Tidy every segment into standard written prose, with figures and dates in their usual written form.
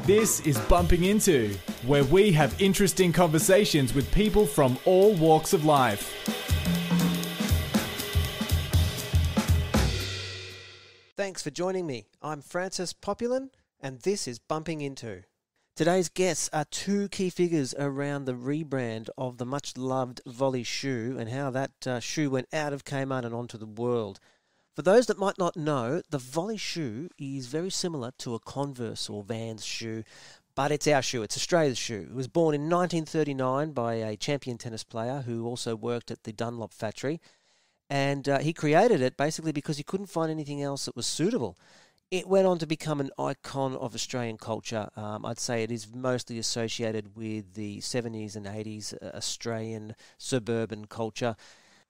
This is Bumping Into, where we have interesting conversations with people from all walks of life. Thanks for joining me. I'm Francis Populin, and this is Bumping Into. Today's guests are two key figures around the rebrand of the much-loved Volley shoe and how that shoe went out of Kmart and onto the world. For those that might not know, the Volley shoe is very similar to a Converse or Vans shoe, but it's our shoe. It's Australia's shoe. It was born in 1939 by a champion tennis player who also worked at the Dunlop factory, and he created it basically because he couldn't find anything else that was suitable. It went on to become an icon of Australian culture. I'd say it is mostly associated with the 70s and 80s Australian suburban culture.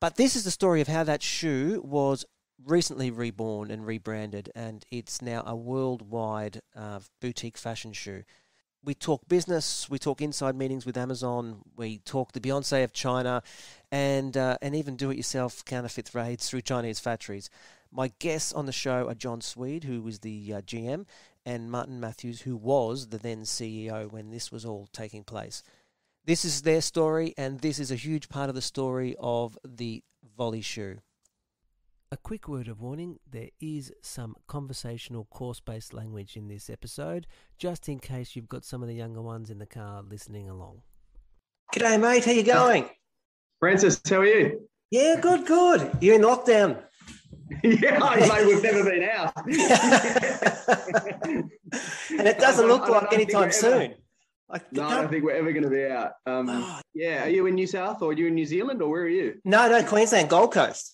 But this is the story of how that shoe was recently reborn and rebranded, and it's now a worldwide boutique fashion shoe. We talk business, we talk inside meetings with Amazon, we talk the Beyonce of China, and even do-it-yourself counterfeit raids through Chinese factories. My guests on the show are John Swede, who was the GM, and Martin Matthews, who was the then CEO when this was all taking place. This is their story, and this is a huge part of the story of the Volley shoe. A quick word of warning, there is some conversational course-based language in this episode, just in case you've got some of the younger ones in the car listening along. G'day, mate. How you going? Francis, how are you? Yeah, good. You're in lockdown. Yeah, mate, we've never been out. And it doesn't look like anytime soon. I don't think we're ever going to be out. Yeah, are you in New South or are you in New Zealand or where are you? No, Queensland, Gold Coast.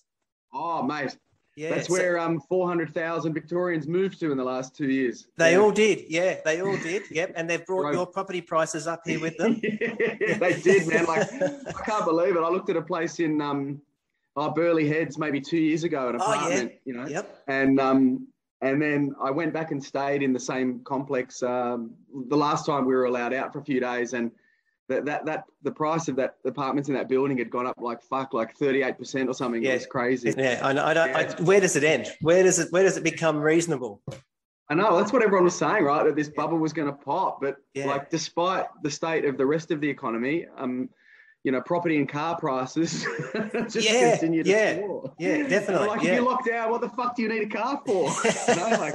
Oh, mate. Yeah, that's where 400,000 Victorians moved to in the last 2 years. They all did. Yep, and they've brought your property prices up here with them. Yeah, they did, man. Like, I can't believe it. I looked at a place in Burleigh Heads maybe 2 years ago, an apartment, you know. Yep. And then I went back and stayed in the same complex the last time we were allowed out for a few days, and the price of that apartments in that building had gone up like 38% or something. Yeah. It was crazy. Yeah, I know. Where does it end? Where does it become reasonable? I know, that's what everyone was saying, right? That this bubble was going to pop, but like despite the state of the rest of the economy, you know, property and car prices just continue to soar. Yeah, definitely. Like, if you're locked down, what the fuck do you need a car for? You know, like,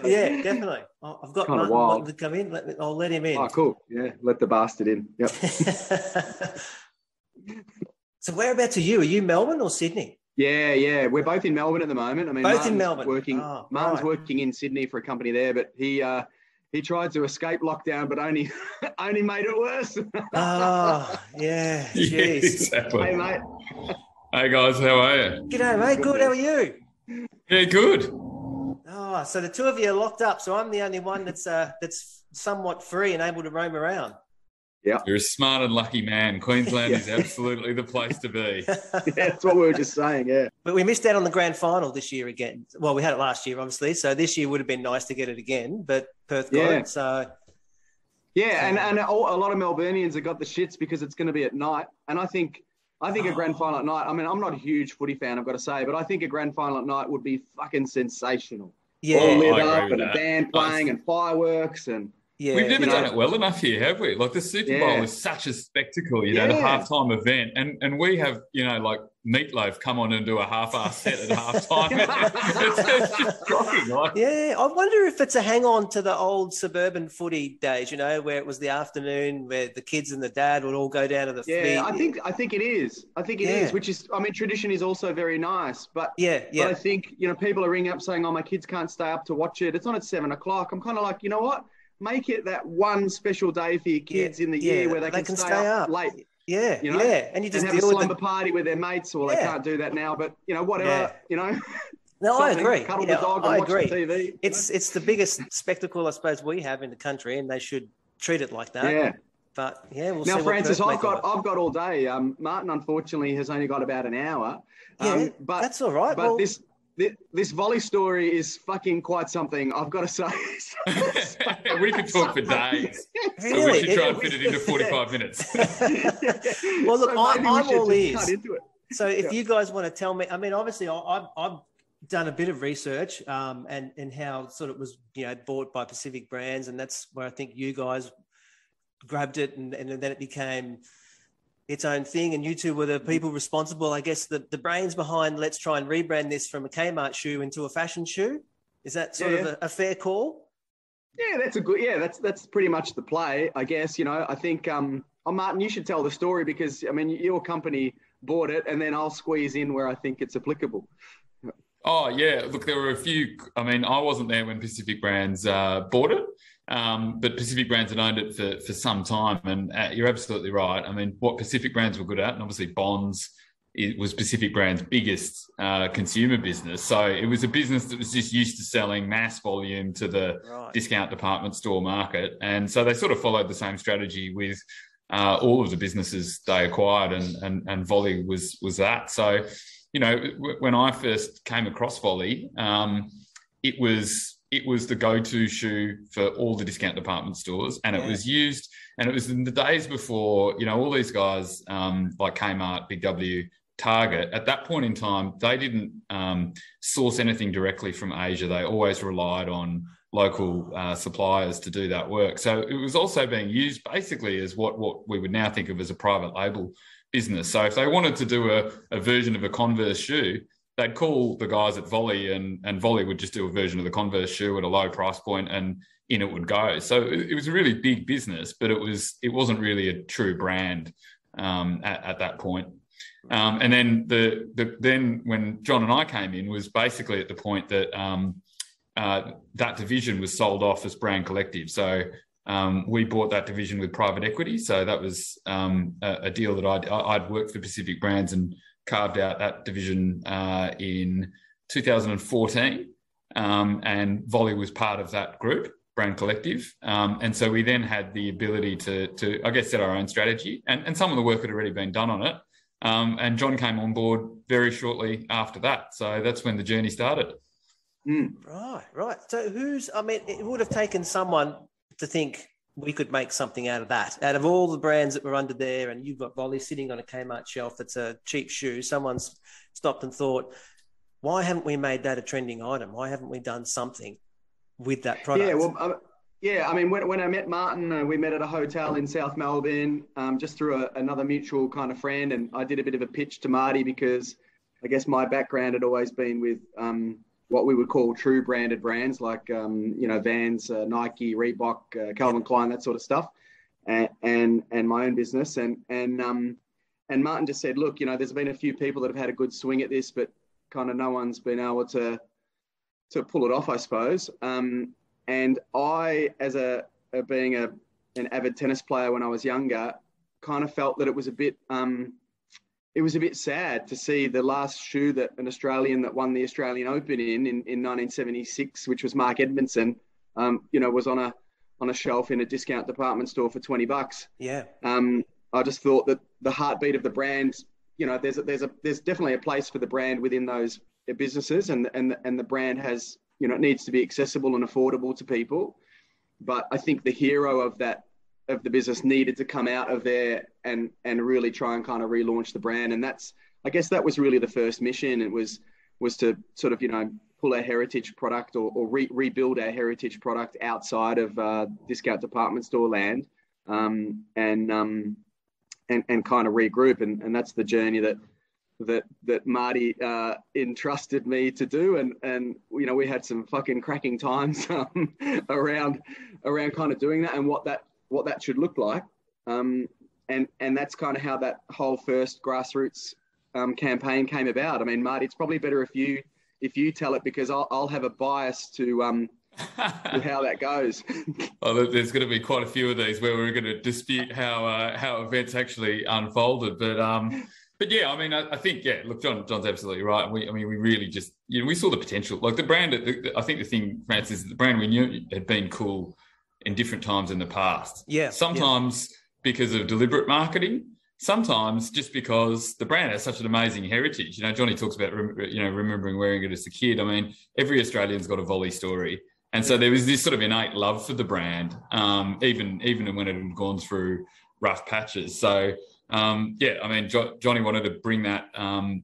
yeah, definitely. I've got Martin wanting to come in. I'll let him in. Oh, cool. Yeah, let the bastard in. Yep. So whereabouts are you? Are you Melbourne or Sydney? Yeah. We're both in Melbourne at the moment. I mean, both in Melbourne. Martin's working in Sydney for a company there, but he tried to escape lockdown, but only made it worse. Oh, yeah. Jeez. Yeah, exactly. Hey, mate. Hey, guys. How are you? G'day, mate. Good. How are you? Yeah, good. Oh, so the two of you are locked up, so I'm the only one that's somewhat free and able to roam around. Yeah. You're a smart and lucky man. Queensland is absolutely the place to be. Yeah, that's what we were just saying, yeah. But we missed out on the grand final this year again. Well, we had it last year, obviously, so this year would have been nice to get it again, but Perth got it, so... Yeah, and a lot of Melburnians have got the shits because it's going to be at night, and I think a grand final at night, I mean, I'm not a huge footy fan, I've got to say, but I think a grand final at night would be fucking sensational. Yeah. All lit up and a band playing and fireworks and... Yeah, we've never done it well enough here, have we? Like the Super Bowl is such a spectacle, you know, the halftime event. And we have, you know, like Meatloaf come on and do a half-ass set at halftime. it's just shocking. Like. Yeah, I wonder if it's a hang-on to the old suburban footy days, you know, where it was the afternoon where the kids and the dad would all go down to the field. Yeah, I think it is. I think it is, which is, I mean, tradition is also very nice. But But I think, you know, people are ringing up saying, oh, my kids can't stay up to watch it. It's on at 7 o'clock. I'm kind of like, you know what? Make it that one special day for your kids in the year where they can stay up late. Yeah, you know? And you just have a slumber party with their mates, or they can't do that now. But you know, whatever, you know. No, I agree. Cuddle the dog and watch the TV. It's the biggest spectacle I suppose we have in the country, and they should treat it like that. Yeah. But we'll now, see. Francis, I've got all day. Martin, unfortunately, has only got about an hour. But that's all right. But this Volley story is fucking quite something, I've got to say. We could talk for days. Really? So we should try and fit it into 45 minutes. Well, look, I'm all ears. So if you guys want to tell me, I mean, obviously, I'm done a bit of research and how sort of was, bought by Pacific Brands, and that's where I think you guys grabbed it, and then it became its own thing, and you two were the people responsible, I guess, the brains behind let's try and rebrand this from a Kmart shoe into a fashion shoe. Is that sort of a fair call? Yeah, that's pretty much the play, I guess. I think, Martin, you should tell the story because, I mean, your company bought it, and then I'll squeeze in where I think it's applicable. Oh, yeah. Look, there were a few. I mean, I wasn't there when Pacific Brands bought it, but Pacific Brands had owned it for some time. And you're absolutely right. I mean, what Pacific Brands were good at, and obviously Bonds, it was Pacific Brands' biggest consumer business. So it was a business that was just used to selling mass volume to the discount department store market. And so they sort of followed the same strategy with all of the businesses they acquired, and Volley was that. So, when I first came across Volley, it was the go-to shoe for all the discount department stores, and it was used. And it was in the days before, all these guys like Kmart, Big W, Target. At that point in time, they didn't source anything directly from Asia. They always relied on local suppliers to do that work. So it was also being used basically as what we would now think of as a private label business. So if they wanted to do a version of a Converse shoe, they'd call the guys at Volley, and Volley would just do a version of the Converse shoe at a low price point, and in it would go. So it was a really big business, but it wasn't really a true brand at that point. And then then when John and I came in was basically at the point that that division was sold off as Brand Collective. So we bought that division with private equity. So that was a deal that I'd worked for Pacific Brands and carved out that division in 2014. And Volley was part of that group, Brand Collective. And so we then had the ability to I guess, set our own strategy. And some of the work had already been done on it. And John came on board very shortly after that. So that's when the journey started. Right. So it would have taken someone to think we could make something out of that. Out of all the brands that were under there, and you've got Volley sitting on a Kmart shelf that's a cheap shoe, someone's stopped and thought, why haven't we made that a trending item? Why haven't we done something with that product? I mean, when I met Martin, we met at a hotel in South Melbourne, just through another mutual kind of friend, and I did a bit of a pitch to Marty because I guess my background had always been with what we would call true branded brands like, Vans, Nike, Reebok, Calvin Klein, that sort of stuff, and my own business. And Martin just said, look, there's been a few people that have had a good swing at this, but kind of no one's been able to pull it off, I suppose. And I, as being an avid tennis player when I was younger, kind of felt that it was a bit sad to see the last shoe that an Australian that won the Australian Open in 1976, which was Mark Edmondson, was on a shelf in a discount department store for $20. Yeah. I just thought that the heartbeat of the brand, there's definitely a place for the brand within those businesses, and the brand has, it needs to be accessible and affordable to people. But I think the hero of the business needed to come out of there and really try and kind of relaunch the brand. And I guess that was really the first mission. It was to sort of, pull our heritage product or rebuild our heritage product outside of discount department store land, and kind of regroup. And that's the journey that Marty entrusted me to do, and we had some fucking cracking times around kind of doing that and what that should look like, and that's kind of how that whole first grassroots campaign came about. I mean, Marty, it's probably better if you tell it, because I'll have a bias to how that goes. Oh, there's going to be quite a few of these where we're going to dispute how events actually unfolded, but yeah, I mean, I think, look, John's absolutely right. We really just, we saw the potential. Like the brand, I think the thing, Francis, is the brand we knew had been cool in different times in the past. Yeah. Sometimes because of deliberate marketing, sometimes just because the brand has such an amazing heritage. Johnny talks about, remembering wearing it as a kid. I mean, every Australian's got a Volley story. And so there was this sort of innate love for the brand, even when it had gone through rough patches. So, Johnny wanted to bring that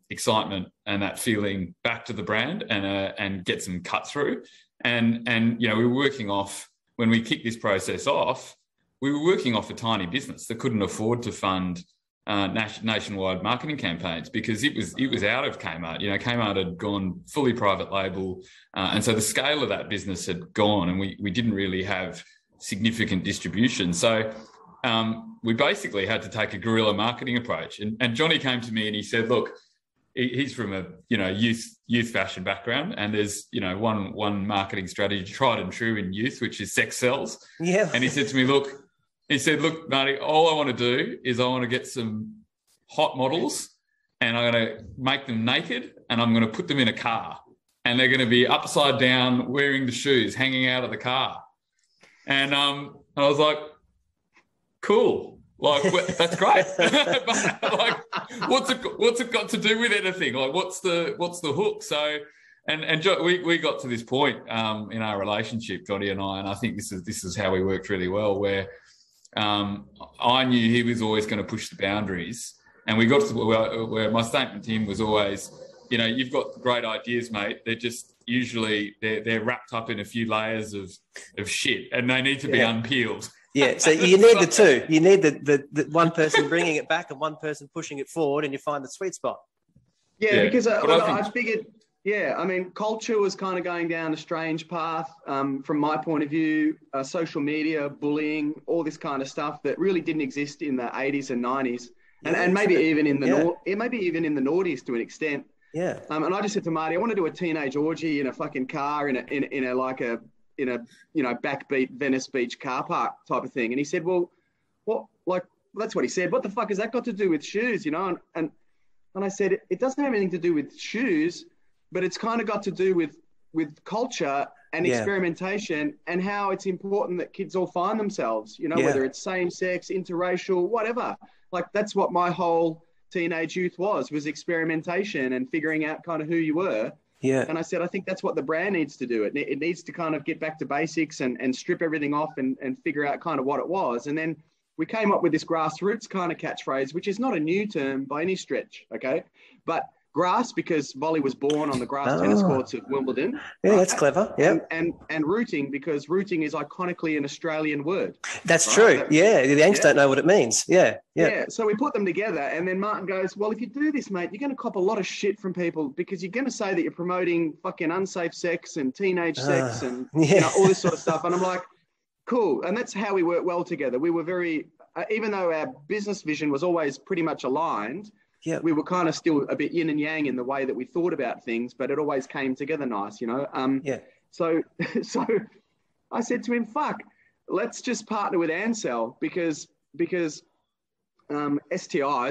excitement and that feeling back to the brand and get some cut through. And we were working off, when we kicked this process off, we were working off a tiny business that couldn't afford to fund nationwide marketing campaigns because it was out of Kmart. Kmart had gone fully private label, and so the scale of that business had gone, and we didn't really have significant distribution. So we basically had to take a guerrilla marketing approach. And Johnny came to me and he said, look, he's from a youth fashion background, and there's one marketing strategy tried and true in youth, which is sex sells. Yeah. And he said to me, look, Marty, all I want to do is I want to get some hot models and I'm going to make them naked and I'm going to put them in a car and they're going to be upside down wearing the shoes hanging out of the car. And I was like, cool. Like, that's great. But, like, what's it got to do with anything? Like, what's the hook? So, and we got to this point in our relationship, Johnny and I think this is how we worked really well, where I knew he was always going to push the boundaries, and we got to where my statement to him was always, you've got great ideas, mate. They're just usually they're wrapped up in a few layers of shit, and they need to be unpeeled. Yeah, so you need the two. You need the one person bringing it back and one person pushing it forward, and you find the sweet spot. Yeah, because I figured. Yeah, I mean, culture was kind of going down a strange path from my point of view. Social media, bullying, all this kind of stuff that really didn't exist in the 80s and 90s, and maybe even in the maybe even in the noughties to an extent. Yeah. And I just said to Marty, I want to do a teenage orgy in a fucking car in a backbeat Venice Beach car park type of thing. And he said, well, what? Like, that's what he said. What the fuck has that got to do with shoes? And I said, it doesn't have anything to do with shoes, but it's kind of got to do with culture and experimentation and how it's important that kids all find themselves, whether it's same sex, interracial, whatever. Like, that's what my whole teenage youth was experimentation and figuring out kind of who you were. Yeah. And I said, I think that's what the brand needs to do. It needs to kind of get back to basics and strip everything off and figure out kind of what it was. And then we came up with this grassroots kind of catchphrase, which is not a new term by any stretch, okay? But grass, because volley was born on the grass tennis courts of Wimbledon. Yeah, that's clever. Yeah. And rooting, because rooting is iconically an Australian word. That's true. The Yanks don't know what it means. Yeah. So we put them together, and then Martin goes, well, if you do this, mate, you're going to cop a lot of shit from people because you're going to say that you're promoting fucking unsafe sex and teenage sex and all this sort of stuff. And I'm like, cool. And that's how we work well together. We were very, even though our business vision was always pretty much aligned, we were kind of still a bit yin and yang in the way that we thought about things, but it always came together nice, So I said to him, fuck, let's just partner with Ansell because STIs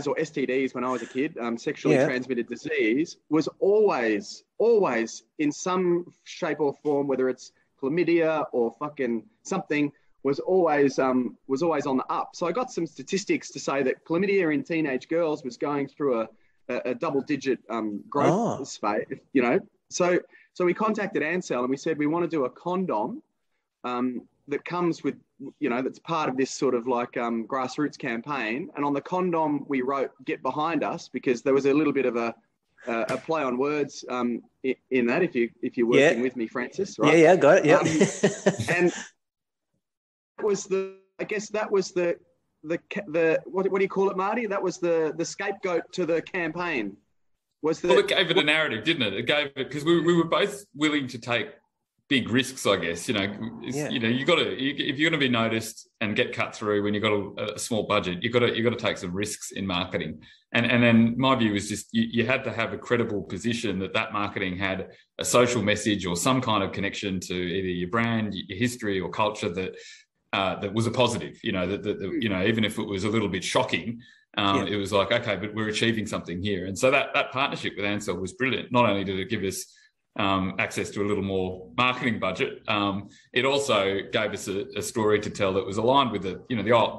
or STDs when I was a kid, sexually transmitted disease, was always in some shape or form, whether it's chlamydia or fucking something, was always on the up. So I got some statistics to say that chlamydia in teenage girls was going through a double-digit growth space, So we contacted Ansell and we said we want to do a condom that comes with, that's part of this sort of like grassroots campaign. And on the condom we wrote "Get Behind Us" because there was a little bit of a play on words in that. If you're working with me, Francis, right? Yeah, got it. Yeah. And was the what do you call it, Marty? That was the scapegoat to the campaign. Well, it gave it a narrative, didn't it? It gave it because we were both willing to take big risks, I guess. You got to if you're going to be noticed and get cut through when you've got a small budget, you got to take some risks in marketing. And then my view was just you had to have a credible position that marketing had a social message or some kind of connection to either your brand, your history, or culture that was a positive. Even if it was a little bit shocking. It was like, okay, but we're achieving something here. And so that partnership with Ansell was brilliant. Not only did it give us access to a little more marketing budget, it also gave us a story to tell that was aligned with the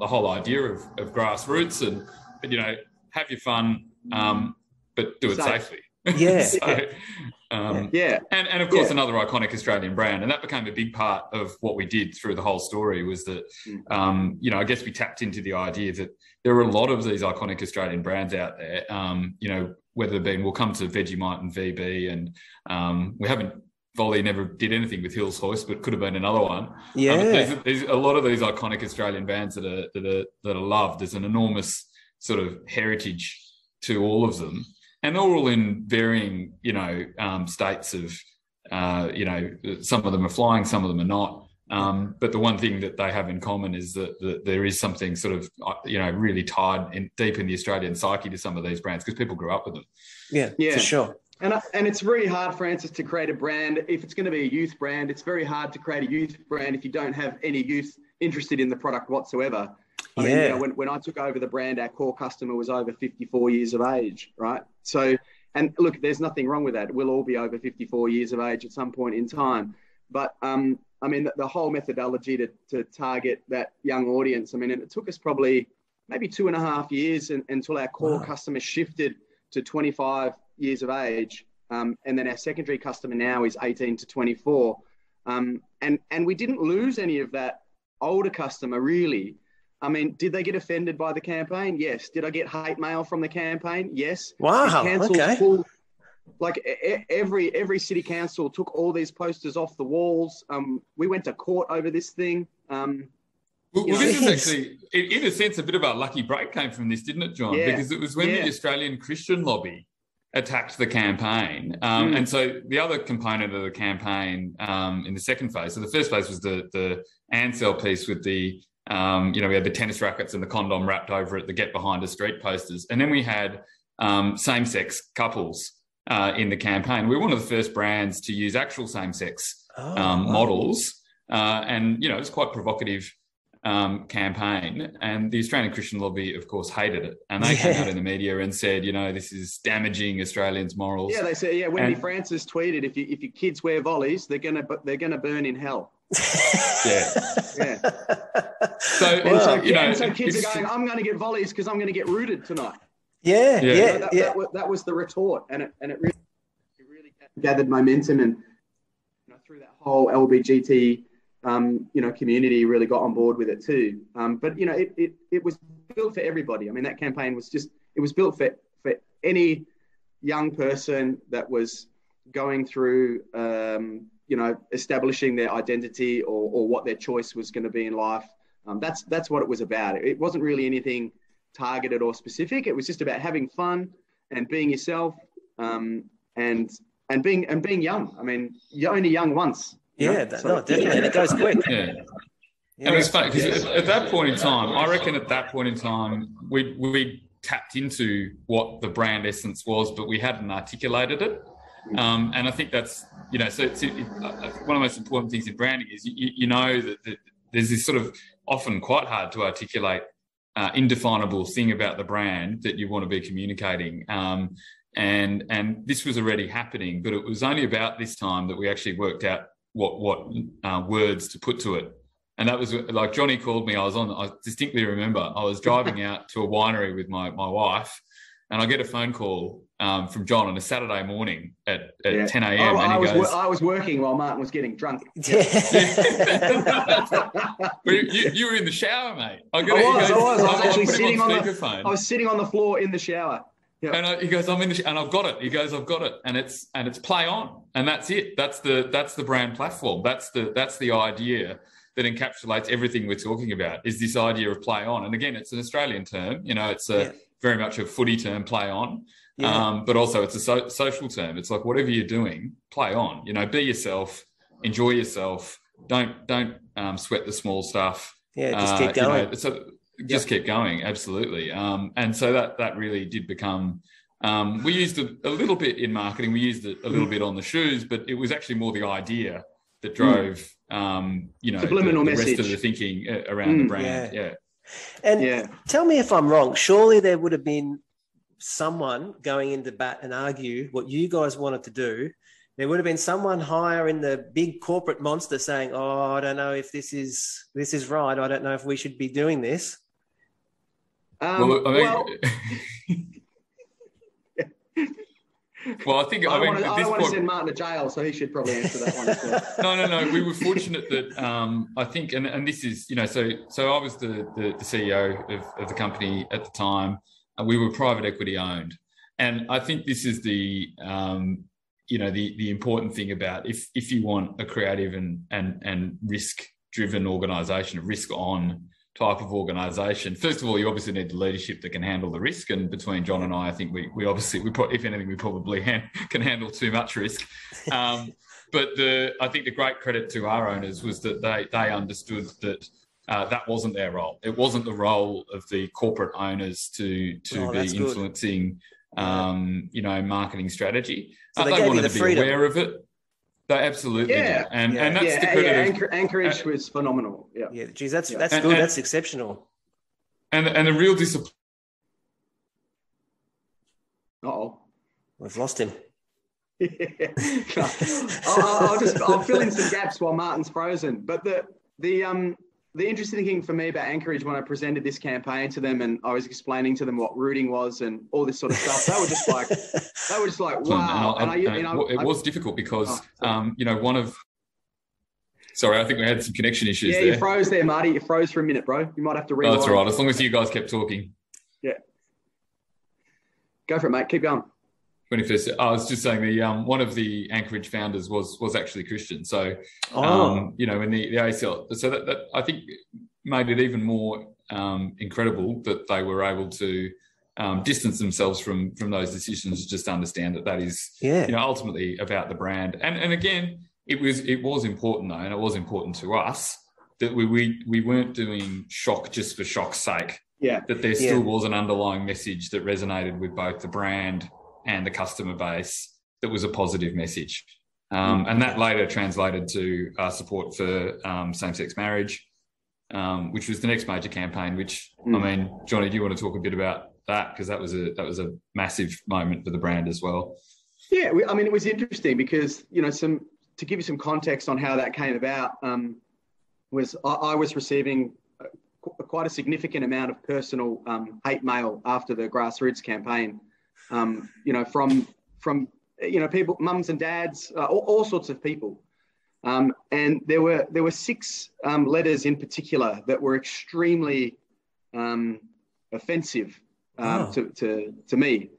whole idea of grassroots but have your fun, but do it safely. Yeah. And of course, another iconic Australian brand. And that became a big part of what we did through the whole story was that, I guess we tapped into the idea that there are a lot of these iconic Australian brands out there, whether we'll come to Vegemite and VB, and we haven't, Volley never did anything with Hills Hoist, but could have been another one. Yeah. There's a lot of these iconic Australian brands that are loved. There's an enormous sort of heritage to all of them. And they're all in varying, states of, some of them are flying, some of them are not. But the one thing that they have in common is that there is something sort of, really tied deep in the Australian psyche to some of these brands because people grew up with them. Yeah, for sure. And it's really hard, Francis, to create a brand. If it's going to be a youth brand, it's very hard to create a youth brand if you don't have any youth interested in the product whatsoever. I mean, when I took over the brand, our core customer was over 54 years of age, right? So, and look, there's nothing wrong with that. We'll all be over 54 years of age at some point in time. But, the whole methodology to target that young audience, and it took us probably maybe 2.5 years until our core customer shifted to 25 years of age. And then our secondary customer now is 18 to 24. And we didn't lose any of that older customer, really. I mean, did they get offended by the campaign? Yes. Did I get hate mail from the campaign? Yes. Wow. Okay. Every city council took all these posters off the walls. We went to court over this thing. This is actually, in a sense, a bit of our lucky break came from this, didn't it, John? Yeah. Because it was when the Australian Christian lobby attacked the campaign. And so the other component of the campaign in the second phase, so the first phase was the Ansell piece with the, we had the tennis rackets and the condom wrapped over it, the Get Behind Us Street posters. And then we had same-sex couples in the campaign. We were one of the first brands to use actual same-sex models. And, it was quite provocative campaign, and the Australian Christian lobby, of course, hated it, and they came out in the media and said, this is damaging Australians' morals. Yeah, they said, Wendy Francis tweeted, if your kids wear volleys, they're gonna burn in hell. Yeah. So kids are going, I'm going to get volleys because I'm going to get rooted tonight. That was the retort, and it really gathered momentum, and through that whole LBGT. Community really got on board with it too. But it was built for everybody. I mean, that campaign was built for any young person that was going through, establishing their identity or what their choice was going to be in life. That's what it was about. It wasn't really anything targeted or specific. It was just about having fun and being yourself, and being young. I mean, you're only young once. Definitely. And it goes quick. Yeah. And it's funny because at that point in time, I reckon we tapped into what the brand essence was, but we hadn't articulated it. And I think that's, one of the most important things in branding is, that there's this sort of often quite hard to articulate indefinable thing about the brand that you want to be communicating. And this was already happening, but it was only about this time that we actually worked out what words to put to it. And that was like Johnny called me. I distinctly remember I was driving out to a winery with my wife, and I get a phone call from John on a Saturday morning at 10 a.m. I was working while Martin was getting drunk. You were in the shower, mate. I was actually sitting on the. I was sitting on the floor in the shower. Yep. And he goes, I'm in and I've got it. He goes, I've got it, and it's play on, and that's it. That's the brand platform. That's the idea that encapsulates everything we're talking about. Is this idea of play on? And again, it's an Australian term. It's very much a footy term, play on. But also it's a social term. It's like whatever you're doing, play on. Be yourself, enjoy yourself. Don't sweat the small stuff. Just keep going. Just keep going, absolutely. And so that really did become. We used it a little bit in marketing. We used it a little bit on the shoes, but it was actually more the idea that drove, subliminal the message. Rest of the thinking around the brand. And tell me if I'm wrong. Surely there would have been someone going into bat and argue what you guys wanted to do. There would have been someone higher in the big corporate monster saying, "Oh, I don't know if this is right. I don't know if we should be doing this." Well, I think, I don't mean, want to send Martin to jail, so he should probably answer that one as well. No. We were fortunate that I think, and this is, so I was the CEO of the company at the time. We were private equity owned. And I think this is the important thing about if you want a creative and risk-driven organisation, a risk-on type of organisation, first of all, you obviously need the leadership that can handle the risk. And between John and I think we if anything, we probably can handle too much risk. But I think the great credit to our owners was that they understood that that wasn't their role. It wasn't the role of the corporate owners to be influencing, marketing strategy. So they wanted to be freedom. Aware of it. They absolutely did. And that's the credit. Anchorage was phenomenal. Yeah. Yeah. Geez, that's good. That's exceptional. And the real discipline. Uh-oh. We've lost him. I'll fill in some gaps while Martin's frozen. But the interesting thing for me about Anchorage, when I presented this campaign to them and I was explaining to them what rooting was and all this sort of stuff, they were just like, wow. It was difficult because, one of... Sorry, I think we had some connection issues there. Yeah, you froze there, Marty. You froze for a minute, bro. You might have to rewind. Oh, that's all right. As long as you guys kept talking. Yeah. Go for it, mate. Keep going. 21st. I was just saying one of the Anchorage founders was actually Christian. So, in the ACL, so that I think made it even more incredible that they were able to distance themselves from those decisions, just understand that is, ultimately about the brand. And again, it was important though, and it was important to us that we weren't doing shock just for shock's sake. Yeah. That there still was an underlying message that resonated with both the brand and the customer base that was a positive message. And that later translated to support for same-sex marriage, which was the next major campaign, which, I mean, Johnny, do you want to talk a bit about that? Because that was a massive moment for the brand as well. Yeah, it was interesting because, to give you some context on how that came about, I was receiving quite a significant amount of personal hate mail after the grassroots campaign. From people, mums and dads, all sorts of people, and there were 6 letters in particular that were extremely offensive to me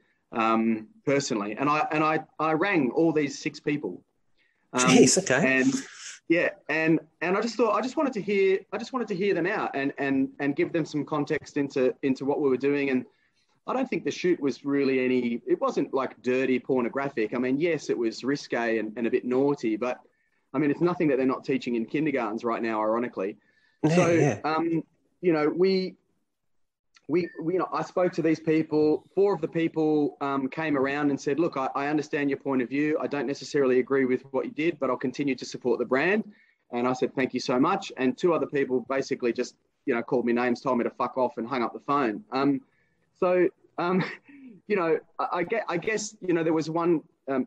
personally, and I rang all these 6 people. Jeez, okay. And I just wanted to hear them out and give them some context into what we were doing. And I don't think the shoot was really it wasn't like dirty pornographic. I mean, yes, it was risque and a bit naughty, but I mean, it's nothing that they're not teaching in kindergartens right now, ironically. I spoke to these people. 4 of the people came around and said, look, I understand your point of view. I don't necessarily agree with what you did, but I'll continue to support the brand. And I said, thank you so much. And 2 other people basically just, called me names, told me to fuck off and hung up the phone. I guess, there was one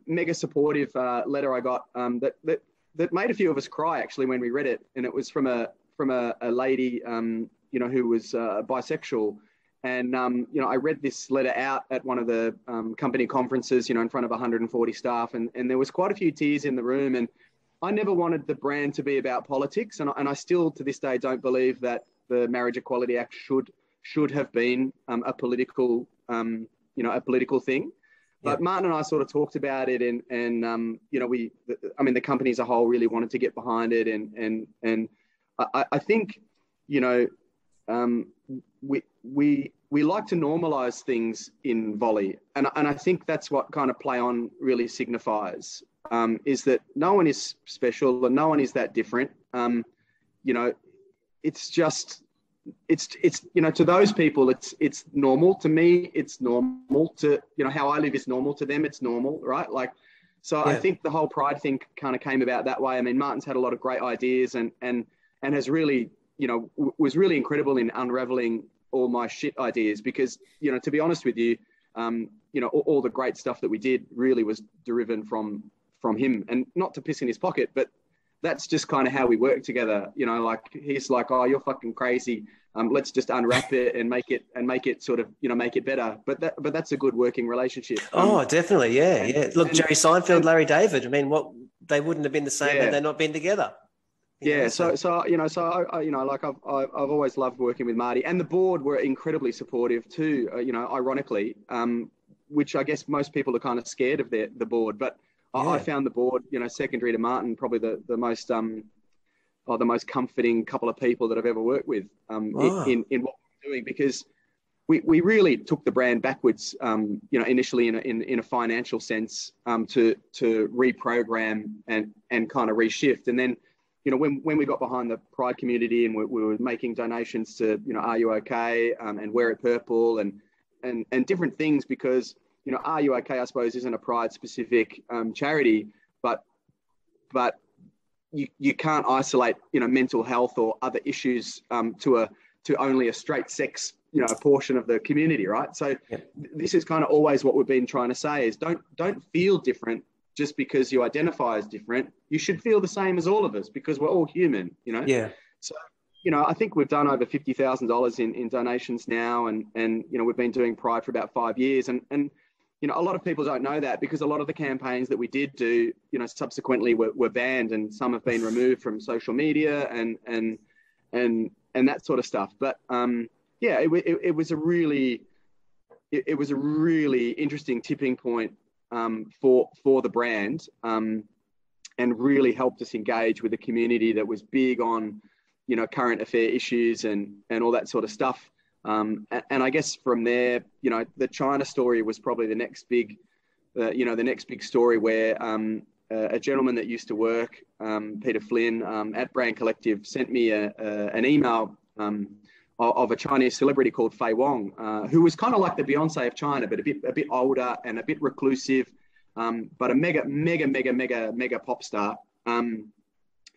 mega supportive letter I got that made a few of us cry actually when we read it. And it was from a lady, who was bisexual. And, I read this letter out at one of the company conferences, in front of 140 staff. And there was quite a few tears in the room. And I never wanted the brand to be about politics. And I still, to this day, don't believe that the Marriage Equality Act should have been a political thing. But Martin and I sort of talked about it, and the company as a whole really wanted to get behind it, and I think we like to normalize things in volley, and I think that's what kind of play on really signifies, is that no one is special and no one is that different. It's just. It's to those people it's normal. To me it's normal. To how I live is normal. To them it's normal, right? Like, so I think the whole pride thing kind of came about that way. I mean, Martin's had a lot of great ideas and has really was really incredible in unraveling all my shit ideas, because to be honest with you, all the great stuff that we did really was driven from him, and not to piss in his pocket, but that's just kind of how we work together. You know, like he's like, oh, you're fucking crazy. Let's just unwrap it and make it sort of, make it better. But that's a good working relationship. Definitely. Yeah. Look, Jerry Seinfeld, Larry David. I mean, they wouldn't have been the same had they not been together. So like I've always loved working with Marty, and the board were incredibly supportive too. Ironically, which I guess most people are kind of scared of the board, but I found the board, secondary to Martin, probably the most comforting couple of people that I've ever worked with in what we're doing, because we really took the brand backwards, initially in a financial sense, to reprogram and kind of reshift. And then, when we got behind the Pride community and we were making donations to, Are You OK? And Wear It Purple and different things, because, Are You OK? I suppose isn't a Pride specific charity, but you can't isolate, mental health or other issues to only a straight sex, portion of the community, right? So this is kind of always what we've been trying to say is don't feel different just because you identify as different. You should feel the same as all of us, because we're all human, Yeah. So, I think we've done over $50,000 in donations now, and we've been doing Pride for about 5 years, and a lot of people don't know that, because a lot of the campaigns that we did do, subsequently were banned, and some have been removed from social media and that sort of stuff. But it was a really interesting tipping point for the brand, and really helped us engage with a community that was big on, current affair issues and all that sort of stuff. And I guess from there, the China story was probably the next big story, where a gentleman that used to work, Peter Flynn, at Brand Collective, sent me an email of a Chinese celebrity called Fei Wong, who was kind of like the Beyonce of China, but a bit older and a bit reclusive, but a mega pop star,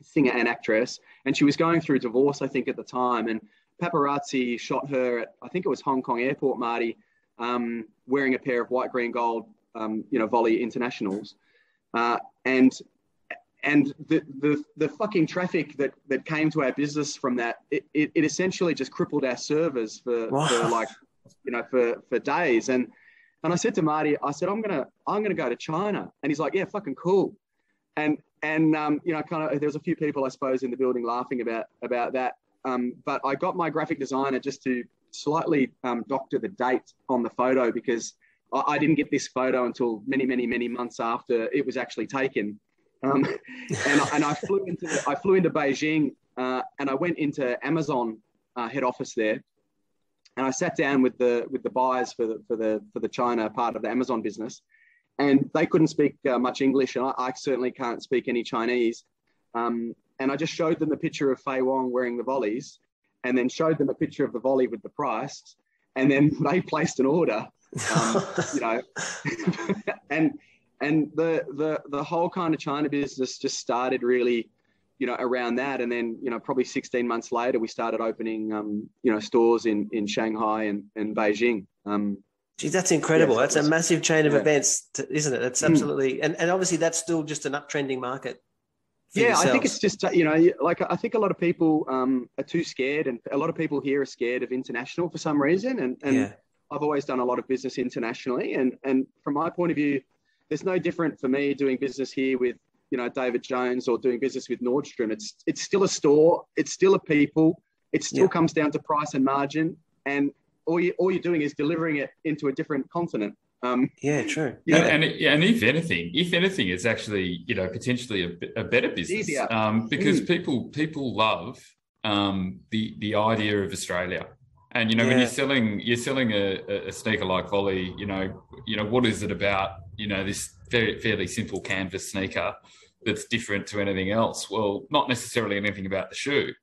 singer and actress. And she was going through divorce, I think, at the time, and paparazzi shot her at, I think it was Hong Kong airport, Marty, wearing a pair of white, green, gold, Volley internationals. And the fucking traffic that came to our business from that, it essentially just crippled our servers for days. And I said to Marty, I said, I'm gonna go to China. And he's like, yeah, fucking cool. And kind of, there's a few people, I suppose, in the building laughing about that. But I got my graphic designer just to slightly doctor the date on the photo, because I didn't get this photo until many months after it was actually taken. And I flew into Beijing, and I went into Amazon head office there, and I sat down with the buyers for the China part of the Amazon business, and they couldn't speak much English, and I certainly can't speak any Chinese. And I just showed them the picture of Fei Wong wearing the volleys, and then showed them a picture of the volley with the price, and then they placed an order. And the whole kind of China business just started really, around that. And then, probably 16 months later, we started opening, stores in Shanghai and Beijing. Geez, that's incredible. That's a massive chain of events, isn't it? That's absolutely, and obviously that's still just an uptrending market. I think it's just, I think a lot of people are too scared, and a lot of people here are scared of international for some reason. And I've always done a lot of business internationally. And from my point of view, there's no different for me doing business here with, David Jones, or doing business with Nordstrom. It's still a store. It's still a people. It still comes down to price and margin. And all you're doing is delivering it into a different continent. True. And if anything, it's actually, potentially a better business. Easier. Because people love the idea of Australia. And when you're selling a sneaker like Volley, what is it about this fairly simple canvas sneaker that's different to anything else? Well, not necessarily anything about the shoe,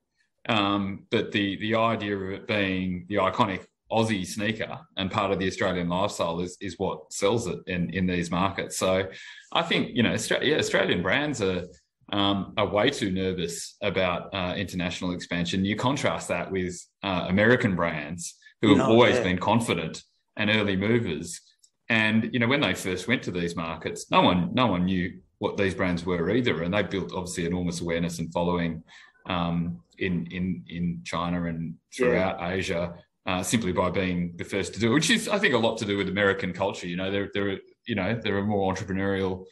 but the idea of it being the iconic Aussie sneaker and part of the Australian lifestyle is what sells it in these markets. So I think Australian brands are way too nervous about international expansion. You contrast that with American brands who have always been confident and early movers. And when they first went to these markets, no one knew what these brands were either. And they built obviously enormous awareness and following in China and throughout Asia, simply by being the first to do it, which is, I think, a lot to do with American culture. You know, they're a more entrepreneurial,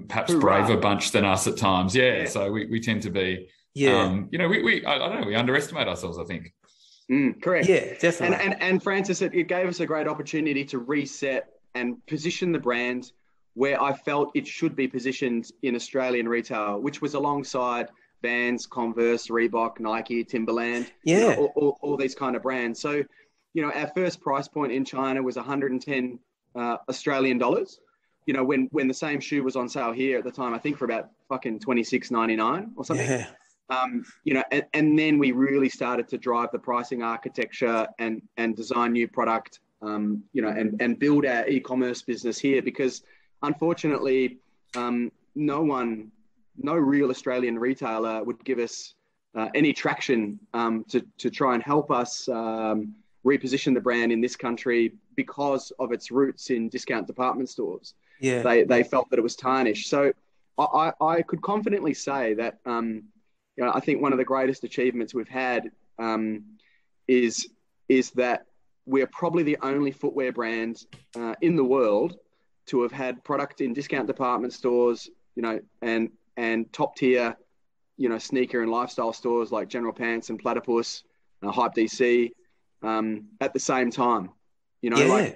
perhaps braver bunch than us at times. So we tend to be, you know, I don't know, we underestimate ourselves, I think. Correct. Yeah, definitely. And Francis, it gave us a great opportunity to reset and position the brand where I felt it should be positioned in Australian retail, which was alongside Vans, Converse, Reebok, Nike, Timberland, you know, all these kind of brands. So, you know, our first price point in China was 110 Australian dollars. You know, when the same shoe was on sale here at the time, I think for about fucking $26.99 or something. Yeah. You know, and then we really started to drive the pricing architecture and design new product, you know, and build our e-commerce business here, because unfortunately, no real Australian retailer would give us any traction to try and help us reposition the brand in this country because of its roots in discount department stores. Yeah. They felt that it was tarnished. So I could confidently say that, you know, I think one of the greatest achievements we've had is that we're probably the only footwear brand in the world to have had product in discount department stores, you know, and top tier, you know, sneaker and lifestyle stores like General Pants and Platypus, Hype DC, at the same time, you know,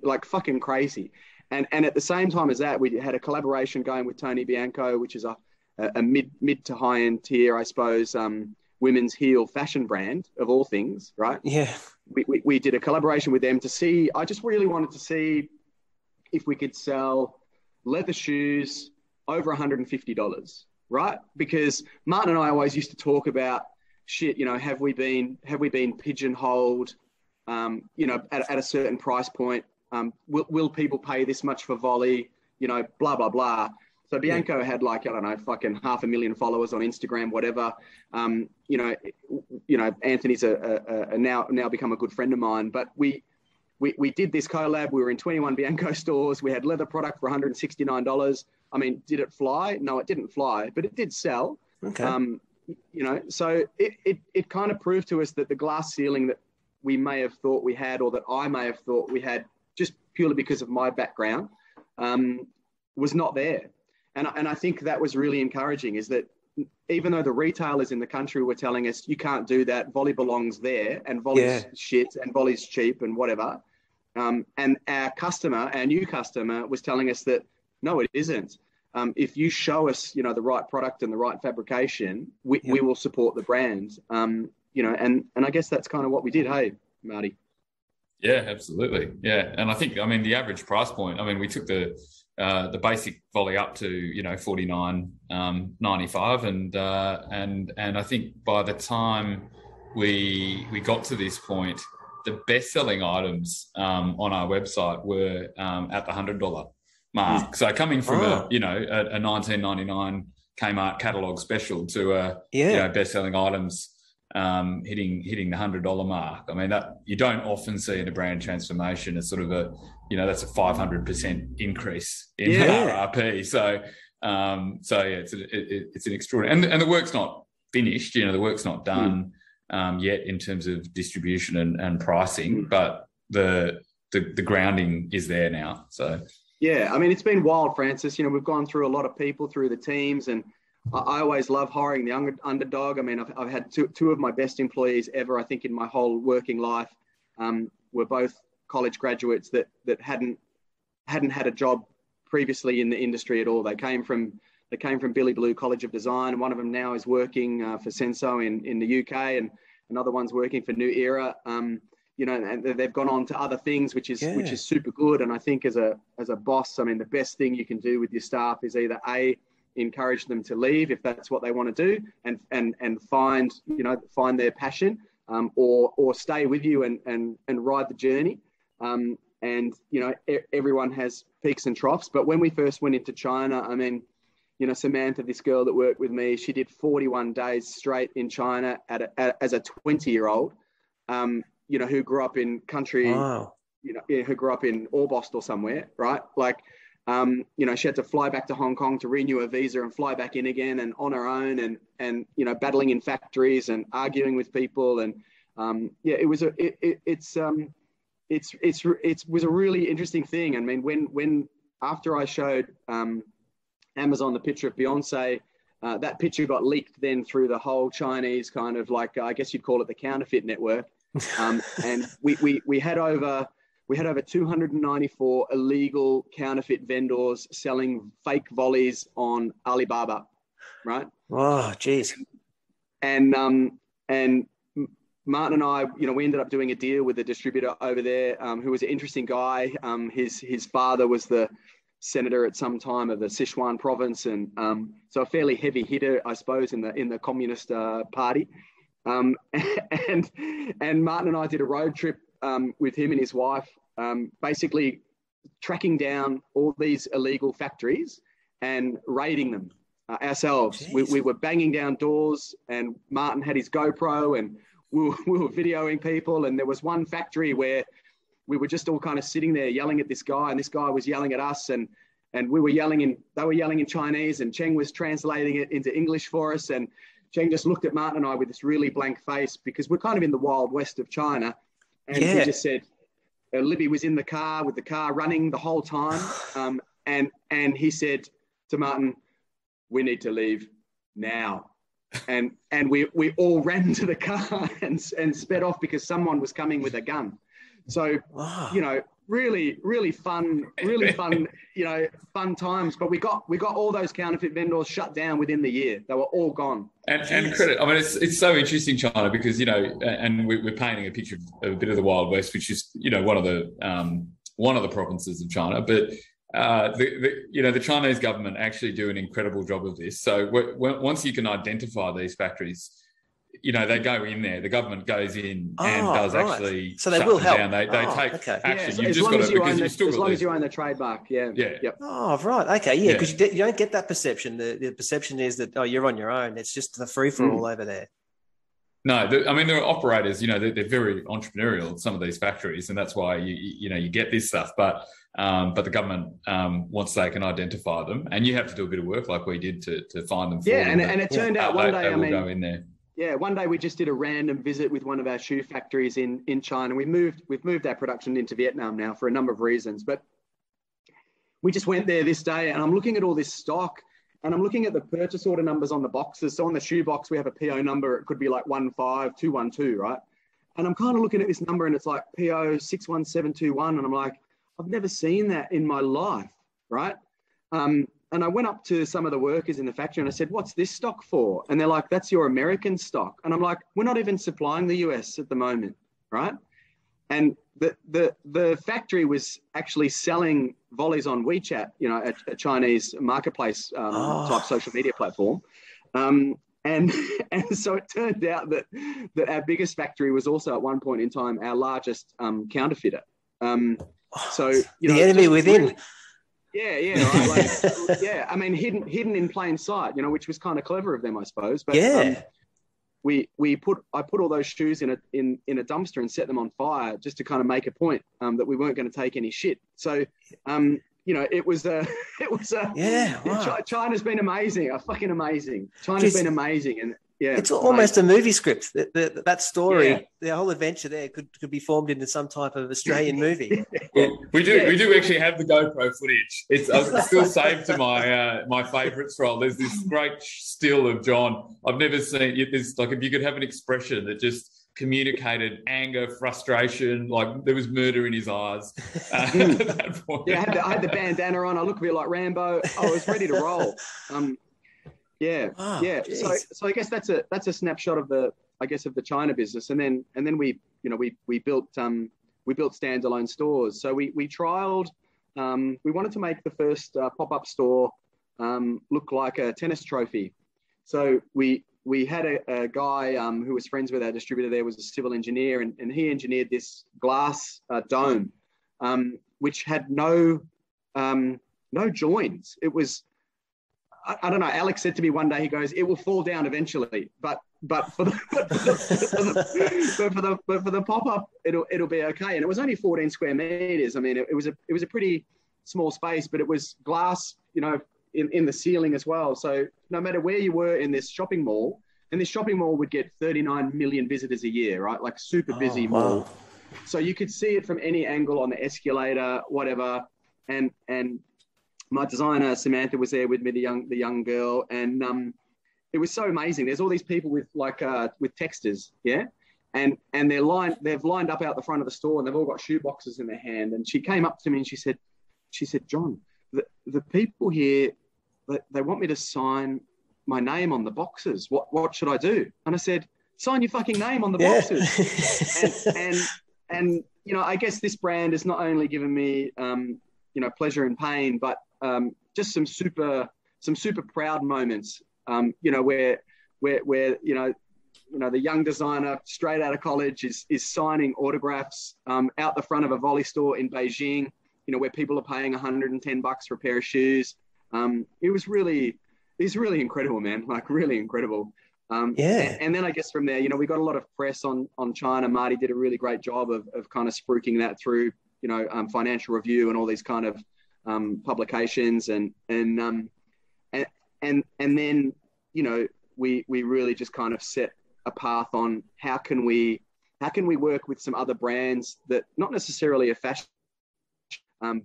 like fucking crazy. And at the same time as that, we had a collaboration going with Tony Bianco, which is a mid to high end tier, I suppose, women's heel fashion brand of all things, right? Yeah. We did a collaboration with them to see, I just really wanted to see if we could sell leather shoes over $150, right? Because Martin and I always used to talk about shit, you know, have we been pigeonholed, you know, at a certain price point? Will people pay this much for volley? You know, blah, blah, blah. So Bianco had like, I don't know, fucking 500,000 followers on Instagram, whatever. You know, Anthony's now become a good friend of mine, but we did this collab. We were in 21 Bianco stores. We had leather product for $169. I mean, did it fly? No, it didn't fly, but it did sell. Okay. You know, so it kind of proved to us that the glass ceiling that we may have thought we had, or that I may have thought we had, just purely because of my background, was not there. And I think that was really encouraging, is that even though the retailers in the country were telling us, you can't do that, volley belongs there, and volley's shit, and volley's cheap, and whatever. And our new customer was telling us that, no, it isn't. If you show us, you know, the right product and the right fabrication, we will support the brand. You know, and I guess that's kind of what we did. Hey, Marty. Yeah, absolutely. Yeah. And I think, I mean, the average price point, I mean, we took the basic volley up to, you know, $49.95, and I think by the time we got to this point, the best-selling items on our website were at the $100 mark. So coming from a $19.99 Kmart catalog special to you know, best-selling items hitting the $100 mark. I mean, that you don't often see in a brand transformation. It's sort of a, you know, that's a 500% increase in RRP. So it's an extraordinary, and the work's not finished. You know, the work's not done yet in terms of distribution and pricing, but the grounding is there now. So yeah, I mean, it's been wild, Francis. You know, we've gone through a lot of people through the teams, and I always love hiring the underdog. I mean, I've had two of my best employees ever, I think, in my whole working life. Were both college graduates that hadn't had a job previously in the industry at all. They came from Billy Blue College of Design. One of them now is working for Senso in the UK, and another one's working for New Era. You know, and they've gone on to other things, which is super good. And I think as a boss, I mean, the best thing you can do with your staff is either encourage them to leave if that's what they want to do, and find their passion, or stay with you and ride the journey. And you know, everyone has peaks and troughs. But when we first went into China, I mean, you know, Samantha, this girl that worked with me, she did 41 days straight in China as a 20-year-old. You know, who grew up in country, you know, who grew up in Orbost or somewhere, right? Like, She had to fly back to Hong Kong to renew her visa and fly back in again, and on her own, and battling in factories and arguing with people, and it was a really interesting thing. I mean, when after I showed Amazon the picture of Beyonce, that picture got leaked then through the whole Chinese kind of like, I guess you'd call it the counterfeit network, and we had over 294 illegal counterfeit vendors selling fake volleys on Alibaba, right? Oh, geez. And Martin and I, we ended up doing a deal with a distributor over there who was an interesting guy. His father was the senator at some time of the Sichuan province, and so a fairly heavy hitter, I suppose, in the Communist Party. And Martin and I did a road trip with him and his wife, basically tracking down all these illegal factories and raiding them ourselves. We were banging down doors, and Martin had his GoPro, and we were videoing people. And there was one factory where we were just all kind of sitting there yelling at this guy, and this guy was yelling at us, and we were they were yelling in Chinese, and Cheng was translating it into English for us. And Cheng just looked at Martin and I with this really blank face, because we're kind of in the wild west of China. And he just said, Libby was in the car with the car running the whole time. And he said to Martin, "We need to leave now." And we all ran to the car and sped off because someone was coming with a gun. So, really, really fun, fun times. But we got all those counterfeit vendors shut down within the year. They were all gone. And credit, I mean, it's so interesting, China, because, and we're painting a picture of a bit of the Wild West, which is, one of the provinces of China. But, the Chinese government actually do an incredible job of this. So once you can identify these factories, they go in there. The government goes in and does actually. So they will help. Down. They take action. Yeah, You've just got to, as long as you own the trademark. Yeah. Yep. Oh, right. Okay. Yeah, because you don't get that perception. The perception is that you're on your own. It's just the free for all over there. No, there are operators. They're very entrepreneurial. Some of these factories, and that's why you get this stuff. But the government, once they can identify them, and you have to do a bit of work like we did to find them. Yeah, and it turned out one day. They will go in there. Yeah, one day we just did a random visit with one of our shoe factories in China. We've moved our production into Vietnam now for a number of reasons, but we just went there this day, and I'm looking at all this stock, and I'm looking at the purchase order numbers on the boxes. So on the shoe box, we have a PO number. It could be like 15212, right? And I'm kind of looking at this number, and it's like PO 61721, and I'm like, I've never seen that in my life, right? And I went up to some of the workers in the factory and I said, "What's this stock for?" And they're like, "That's your American stock." And I'm like, "We're not even supplying the US at the moment, right?" And the factory was actually selling volleys on WeChat, a Chinese marketplace type social media platform. And so it turned out that our biggest factory was also at one point in time our largest counterfeiter. So the enemy within. Yeah, right. I mean, hidden in plain sight, which was kind of clever of them, I suppose. But I put all those shoes in a dumpster and set them on fire just to kind of make a point that we weren't going to take any shit. So it was wow. China's been amazing, fucking amazing. China's been amazing, and it's almost a movie script. That story, the whole adventure there could be formed into some type of Australian movie. Well, we do actually have the GoPro footage. It's still saved to my favourites role. There's this great still of John. I've never seen it. There's like, if you could have an expression that just communicated anger, frustration, like there was murder in his eyes at that point. Yeah, I had the bandana on. I looked a bit like Rambo. I was ready to roll. So I guess that's a snapshot of the China business, and then we built standalone stores. So we trialed. We wanted to make the first pop-up store look like a tennis trophy. So we had a guy who was friends with our distributor. There was a civil engineer, and he engineered this glass dome, which had no joins. It was, I don't know. Alex said to me one day, he goes, "It will fall down eventually, but for the pop up, it'll be okay." And it was only 14 square meters. I mean, it was a pretty small space, but it was glass, you know, in the ceiling as well. So no matter where you were in this shopping mall, and this shopping mall would get 39 million visitors a year, right? Like super busy mall. So you could see it from any angle on the escalator, whatever. And my designer Samantha was there with me, the young girl, and it was so amazing. There's all these people with texters, yeah, and they've lined up out the front of the store, and they've all got shoe boxes in their hand. And she came up to me and she said, John, the people here, they want me to sign my name on the boxes. What should I do? And I said, sign your fucking name on the boxes. And you know, I guess this brand has not only given me you know, pleasure and pain, but just some super proud moments. You know, where you know the young designer straight out of college is signing autographs out the front of a volley store in Beijing. You know, where people are paying $110 for a pair of shoes. It's really incredible, man. Like really incredible. And then I guess from there, you know, we got a lot of press on China. Marty did a really great job of kind of spruiking that through, you know, Financial Review and all these kind of publications, and then, you know, we really just kind of set a path on how can we work with some other brands that not necessarily are fashion,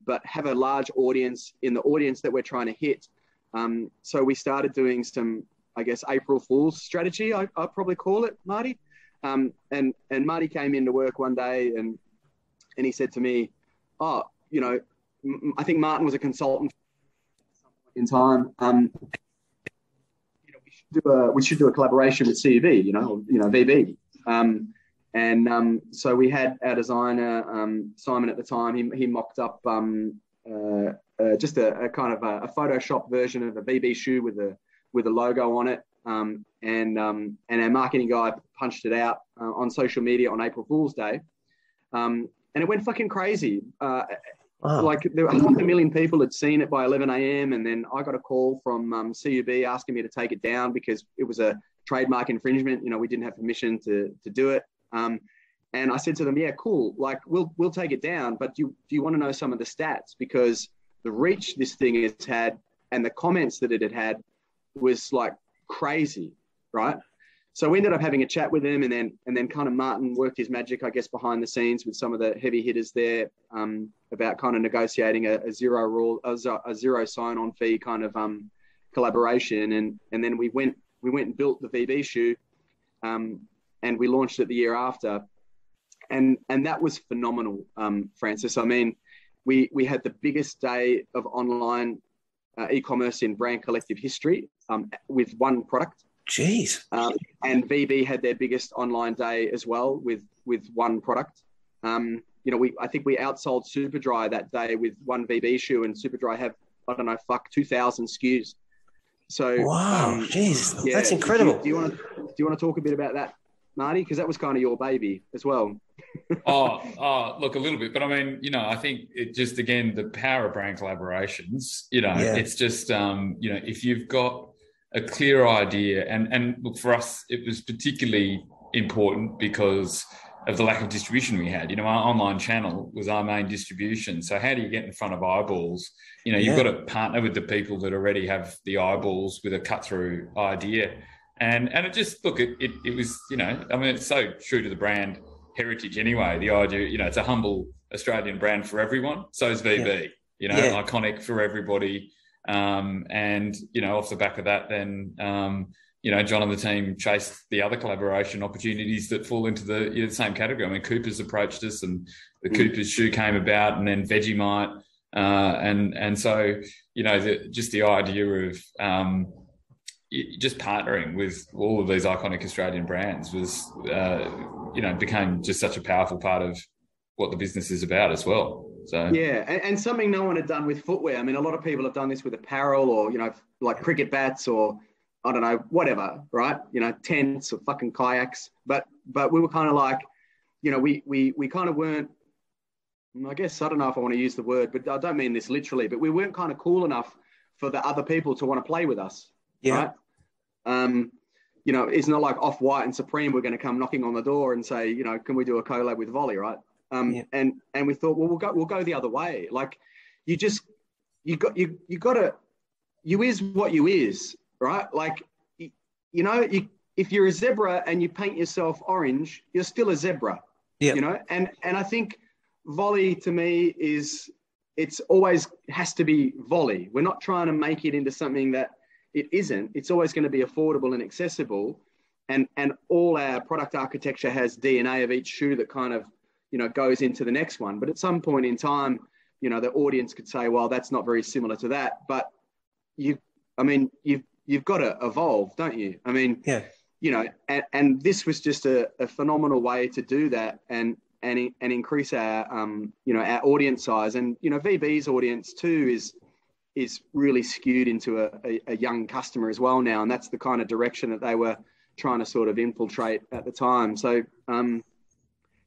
but have a large audience in the audience that we're trying to hit. So we started doing some, I guess, April Fool's strategy, I'd probably call it, Marty. And Marty came into work one day and he said to me, oh, you know, I think Martin was a consultant in time. You know, we should do a collaboration with CUV, you know, VB. So we had our designer, Simon at the time, he mocked up just a kind of a Photoshop version of a VB shoe with a logo on it. And our marketing guy punched it out on social media on April Fool's Day. And it went fucking crazy. Wow. Like there were 500,000 people had seen it by 11 a.m. And then I got a call from CUB asking me to take it down because it was a trademark infringement. You know, we didn't have permission to do it. And I said to them, yeah, cool. Like we'll take it down. But do you want to know some of the stats? Because the reach this thing has had and the comments that it had was like crazy, right? So we ended up having a chat with him, and then kind of Martin worked his magic, I guess, behind the scenes with some of the heavy hitters there about kind of negotiating a zero sign-on fee kind of collaboration, and then we went and built the VB shoe, and we launched it the year after, and that was phenomenal, Francis. I mean, we had the biggest day of online e-commerce in brand collective history with one product. Jeez. And VB had their biggest online day as well with one product. You know, I think we outsold Superdry that day with one VB shoe, and Superdry have, 2,000 SKUs. So wow, jeez, yeah, that's incredible. Do you want to talk a bit about that, Marty? Because that was kind of your baby as well. oh, look, a little bit, but I mean, you know, I think it just, again, the power of brand collaborations. You know, it's just, you know, if you've got a clear idea, and look, for us, it was particularly important because of the lack of distribution we had. You know, our online channel was our main distribution. So how do you get in front of eyeballs? You know, you've got to partner with the people that already have the eyeballs with a cut-through idea. And it just, look, it was, you know, I mean, it's so true to the brand heritage anyway, the idea, you know, it's a humble Australian brand for everyone. So is VB, you know, iconic for everybody. And, you know, off the back of that, then, you know, John and the team chased the other collaboration opportunities that fall into the same category. I mean, Cooper's approached us, and the Cooper's shoe came about, and then Vegemite. And so, you know, the idea of just partnering with all of these iconic Australian brands was, you know, became just such a powerful part of what the business is about as well. So yeah, and something no one had done with footwear. I mean, a lot of people have done this with apparel, or, you know, like cricket bats, or I don't know, whatever, right? You know, tents or fucking kayaks. But we were kind of like, you know, we kind of weren't, I guess, I don't know if I want to use the word, but I don't mean this literally, but we weren't kind of cool enough for the other people to want to play with us. Yeah. Right? You know, it's not like Off-White and Supreme were going to come knocking on the door and say, you know, can we do a collab with Volley, right? And we thought, well, we'll go the other way. Like, you is what you is, right? Like, if you're a zebra and you paint yourself orange, you're still a zebra, and I think volley to me it's always has to be volley. We're not trying to make it into something that it isn't. It's always going to be affordable and accessible. And all our product architecture has DNA of each shoe that kind of, goes into the next one. But at some point in time, the audience could say, well, that's not very similar to that. But you've got to evolve, don't you? I mean, and this was just a phenomenal way to do that and increase our, our audience size. And, VB's audience too is really skewed into a young customer as well now. And that's the kind of direction that they were trying to sort of infiltrate at the time. So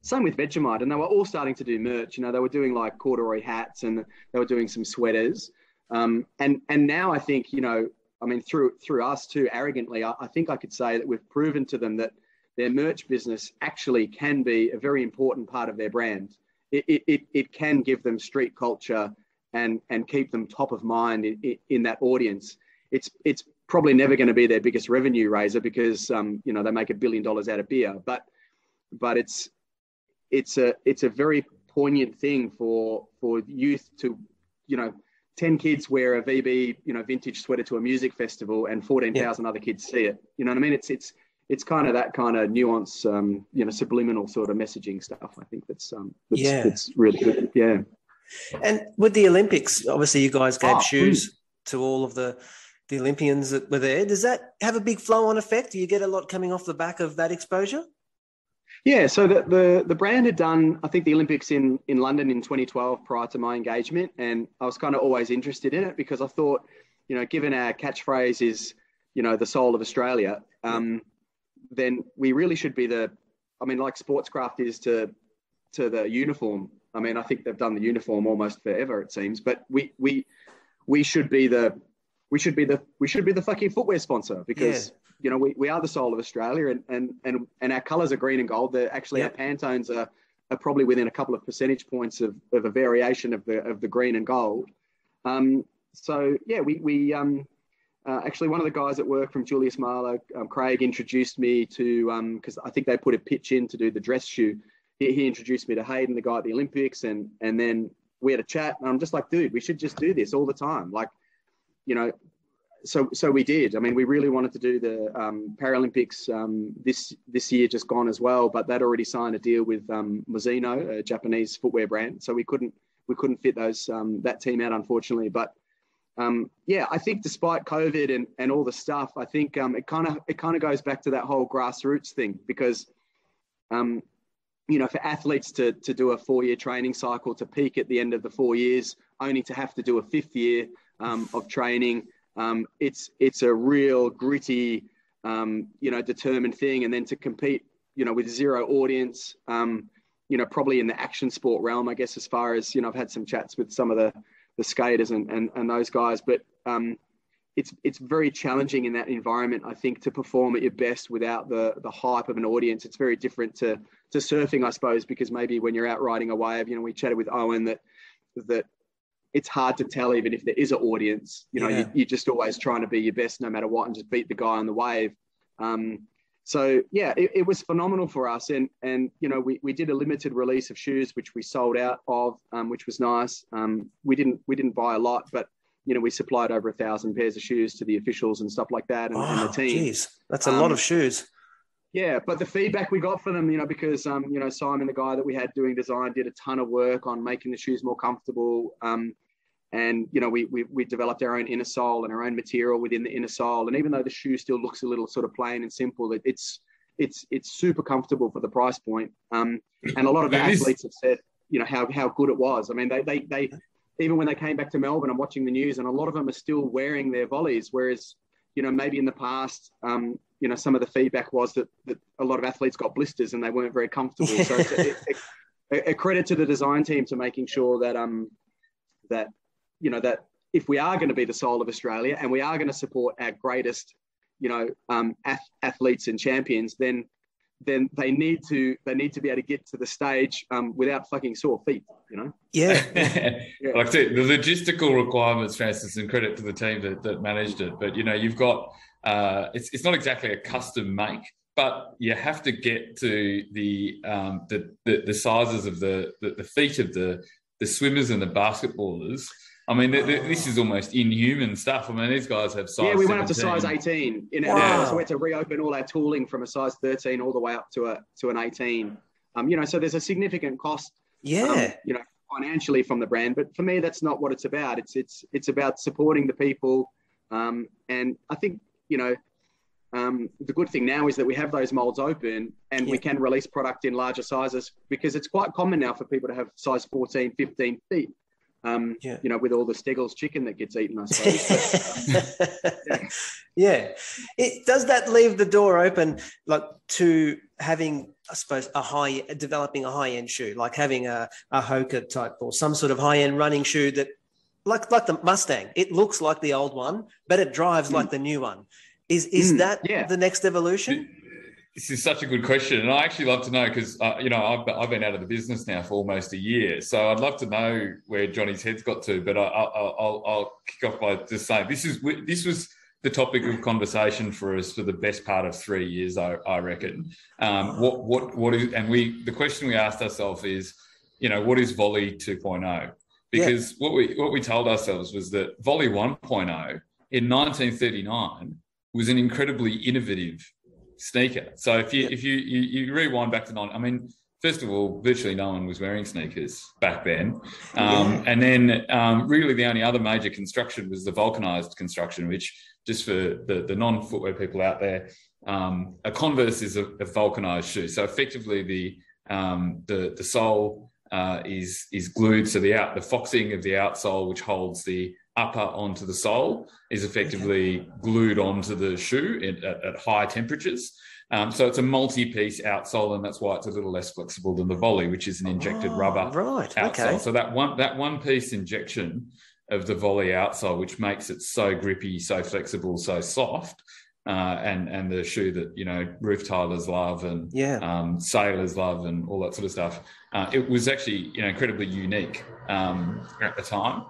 same with Vegemite, and they were all starting to do merch. They were doing like corduroy hats, and they were doing some sweaters. And now I think, through us too, arrogantly, I think I could say that we've proven to them that their merch business actually can be a very important part of their brand. It can give them street culture and keep them top of mind in that audience. It's probably never going to be their biggest revenue raiser because they make $1 billion out of beer, but it's a very poignant thing for youth to 10 kids wear a VB vintage sweater to a music festival and 14,000 other kids see it. You know what I mean? It's kind of that kind of nuance, subliminal sort of messaging stuff. I think that's really good. Yeah. And with the Olympics, obviously you guys gave shoes to all of the Olympians that were there. Does that have a big flow-on effect? Do you get a lot coming off the back of that exposure? Yeah, so the brand had done, I think, the Olympics in London in 2012 prior to my engagement, and I was kind of always interested in it because I thought, given our catchphrase is, the soul of Australia, then we really should be like Sportscraft is to the uniform. I mean, I think they've done the uniform almost forever, it seems, but we should be the fucking footwear sponsor because we are the soul of Australia, and our colours are green and gold. They're actually our Pantones are probably within a couple of percentage points of a variation of the green and gold. We actually, one of the guys at work from Julius Marlow, Craig, introduced me to because I think they put a pitch in to do the dress shoe. He introduced me to Hayden, the guy at the Olympics, and then we had a chat, and I'm just like, dude, we should just do this all the time, like. So we did. I mean, we really wanted to do the Paralympics this year just gone as well, but they'd already signed a deal with Mizuno, a Japanese footwear brand, so we couldn't fit those that team out, unfortunately. But I think despite COVID and all the stuff, I think it kind of goes back to that whole grassroots thing because for athletes to do a 4-year training cycle to peak at the end of the 4 years, only to have to do a 5th year of training. It's a real gritty, determined thing. And then to compete, with zero audience, probably in the action sport realm, I guess, as far as, I've had some chats with some of the skaters and those guys, but it's very challenging in that environment, I think, to perform at your best without the hype of an audience. It's very different to surfing, I suppose, because maybe when you're out riding a wave, we chatted with Owen that it's hard to tell even if there is an audience. You're just always trying to be your best no matter what and just beat the guy on the wave. It was phenomenal for us. And we did a limited release of shoes, which we sold out of, which was nice. We didn't buy a lot, but, we supplied over 1,000 pairs of shoes to the officials and stuff like that and the team. Geez, that's a lot of shoes. Yeah, but the feedback we got from them, because, Simon, the guy that we had doing design, did a ton of work on making the shoes more comfortable. And, we developed our own inner sole and our own material within the inner sole. And even though the shoe still looks a little sort of plain and simple, it's super comfortable for the price point. And a lot of the athletes have said, how good it was. I mean, they even when they came back to Melbourne, I'm watching the news and a lot of them are still wearing their volleys. Whereas, maybe in the past, some of the feedback was that a lot of athletes got blisters and they weren't very comfortable. So it's a credit to the design team to making sure that, that if we are going to be the soul of Australia and we are going to support our greatest, athletes and champions, then then they need to be able to get to the stage without fucking sore feet, you know? Yeah. Like I said, the logistical requirements, Francis, and credit to the team that managed it. But, you know, you've got, it's not exactly a custom make, but you have to get to the sizes of the feet of the swimmers and the basketballers. I mean, this is almost inhuman stuff. I mean, these guys have size. Yeah, we 17. went up to size 18. Wow. So we had to reopen all our tooling from a size 13 all the way up to an 18. You know, so there's a significant cost. Yeah. You know, financially from the brand, but for me, that's not what it's about. It's about supporting the people, and I think, you know, the good thing now is that we have those molds open and we can release product in larger sizes, because it's quite common now for people to have size 14, 15 feet. You know, with all the Steggles chicken that gets eaten, I suppose. Does that leave the door open, like, to having, I suppose, developing a high-end shoe, like having a Hoka type or some sort of high-end running shoe that, like the Mustang, it looks like the old one, but it drives like the new one. Is that the next evolution? This is such a good question, and I actually love to know, because you know, I've been out of the business now for almost a year, so I'd love to know where Johnny's head's got to. But I'll kick off by just saying this was the topic of conversation for us for the best part of 3 years, I reckon. What is, and the question we asked ourselves is, you know, what is Volley 2.0? Because what we told ourselves was that Volley 1.0 in 1939 was an incredibly innovative sneaker. So if you rewind back to I mean, first of all, virtually no one was wearing sneakers back then. And then really the only other major construction was the vulcanized construction, which, just for the non-footwear people out there, a Converse is a vulcanized shoe. So effectively the sole is glued. So the foxing of the outsole, which holds the upper onto the sole, is effectively glued onto the shoe at high temperatures. So it's a multi-piece outsole, and that's why it's a little less flexible than the Volley, which is an injected rubber outsole. Okay. So that one piece injection of the Volley outsole, which makes it so grippy, so flexible, so soft, and the shoe that, you know, roof tilers love and sailors love and all that sort of stuff. It was actually, you know, incredibly unique at the time.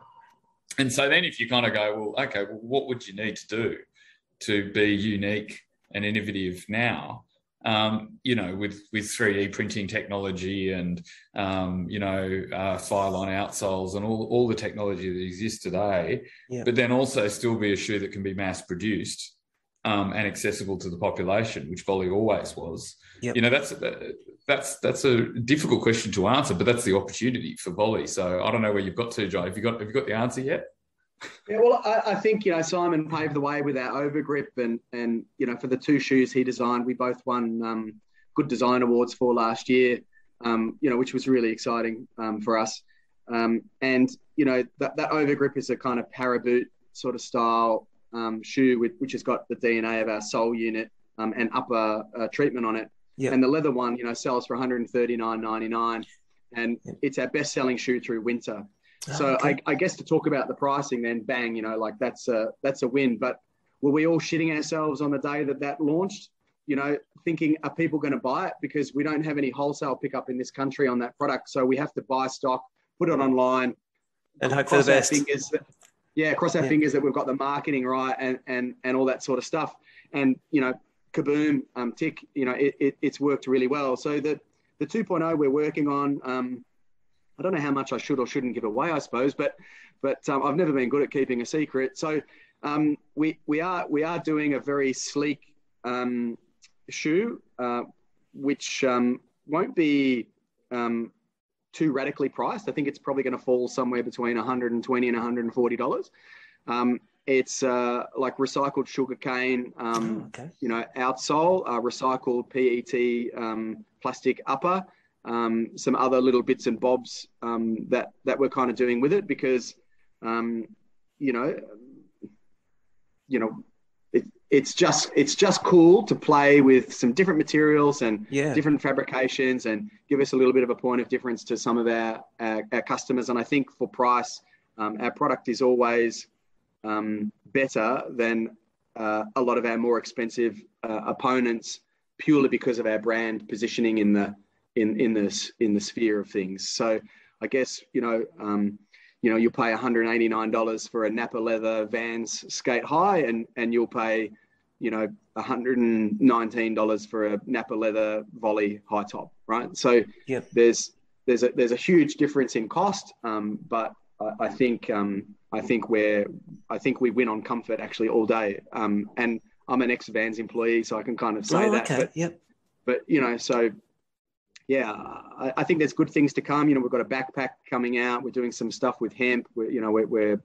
And so then if you kind of go, well, okay, well, what would you need to do to be unique and innovative now, you know, with 3D printing technology and, you know, fire-line outsoles and all the technology that exists today, but then also still be a shoe that can be mass-produced and accessible to the population, which Volley always was. You know, that's a difficult question to answer, but that's the opportunity for Volley. So I don't know where you've got to, John. Have you got the answer yet? Yeah, well, I think, you know, Simon paved the way with our Overgrip, and you know, for the two shoes he designed, we both won good design awards for last year, you know, which was really exciting for us. And you know, that Overgrip is a kind of paraboot sort of style shoe which has got the DNA of our sole unit and upper treatment on it. And the leather one, you know, sells for $139.99, and it's our best-selling shoe through winter. So I guess to talk about the pricing, then bang, you know, like that's a win. But were we all shitting ourselves on the day that launched, you know, thinking, are people going to buy it? Because we don't have any wholesale pickup in this country on that product. So we have to buy stock, put it online, and hope for the best. Cross our fingers that we've got the marketing right and all that sort of stuff. And, you know, kaboom, tick, you know, it's worked really well. So the 2.0 we're working on, I don't know how much I should or shouldn't give away, I suppose, but I've never been good at keeping a secret. So we are doing a very sleek shoe, which won't be too radically priced. I think it's probably going to fall somewhere between $120 and $140. It's like recycled sugarcane, you know, outsole, recycled PET plastic upper. Some other little bits and bobs that we're kind of doing with it, because it's just cool to play with some different materials and different fabrications, and give us a little bit of a point of difference to some of our customers. And I think for price, our product is always better than a lot of our more expensive opponents purely because of our brand positioning in the sphere of things. So I guess, you'll pay $189 for a Napa leather Vans Skate High, and you'll pay, $119 for a Napa leather Volley high top, right? So there's a huge difference in cost, but I think we win on comfort actually all day. And I'm an ex-Vans employee, so I can kind of say that. Okay. But so yeah, I think there's good things to come. We've got a backpack coming out. We're doing some stuff with hemp. We'll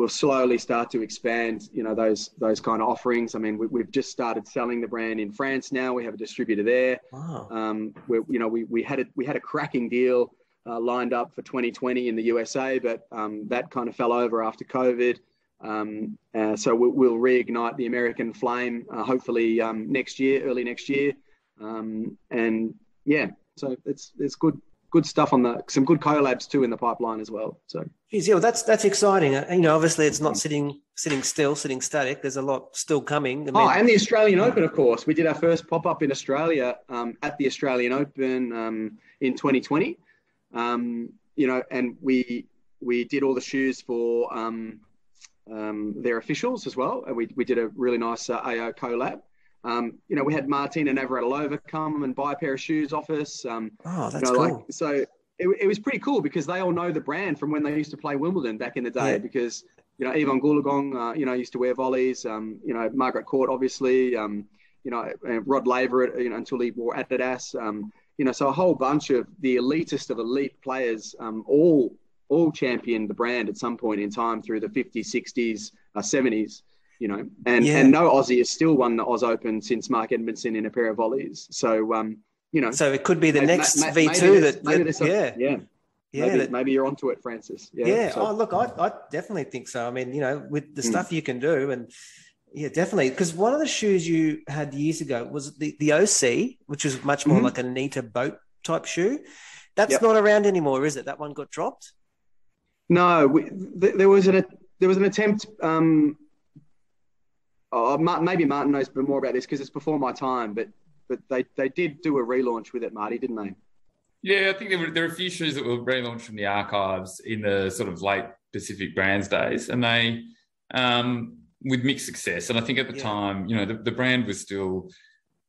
slowly start to expand, those kind of offerings. I mean, we've just started selling the brand in France now. We have a distributor there. Wow. We had a cracking deal lined up for 2020 in the USA, but that kind of fell over after COVID. So we'll reignite the American flame, hopefully early next year. So it's good stuff some good collabs too in the pipeline as well. So, geez, yeah, well, that's exciting. Obviously it's not sitting still, sitting static. There's a lot still coming. And the Australian Open, of course. We did our first pop-up in Australia at the Australian Open in 2020. And we did all the shoes for their officials as well. And we did a really nice AO collab. We had Martina Navratilova come and buy a pair of shoes off us. That's cool. So it was pretty cool because they all know the brand from when they used to play Wimbledon back in the day. Yeah. Because Yvonne Goolagong, used to wear volleys. Margaret Court, obviously. Rod Laver, until he wore Adidas. So a whole bunch of the elitist of elite players, all championed the brand at some point in time through the 50s, 60s, 70s. And no Aussie has still won the Oz Open since Mark Edmondson in a pair of volleys. So, So it could be the next V2 Maybe you're onto it, Francis. Yeah. So. Oh, look, I definitely think so. I mean, with the stuff you can do, and definitely. Because one of the shoes you had years ago was the OC, which is much more like a neater boat type shoe. That's not around anymore, is it? That one got dropped? No, there was an attempt. Maybe Martin knows more about this because it's before my time, but they did do a relaunch with it, Marty, didn't they? Yeah, I think there were a few shoes that were relaunched from the archives in the sort of late Pacific Brands days, and they with mixed success. And I think at the time, the brand was still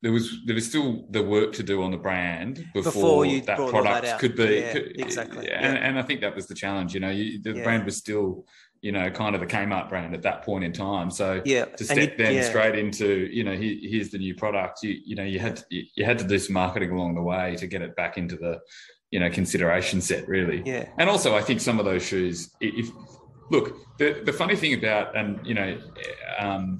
there was still the work to do on the brand before that product could be exactly. And I think that was the challenge. The brand was still kind of the Kmart brand at that point in time. So to step straight into, here's the new product, you had to do some marketing along the way to get it back into the, consideration set, really. Yeah. And also I think some of those shoes, the funny thing about, and,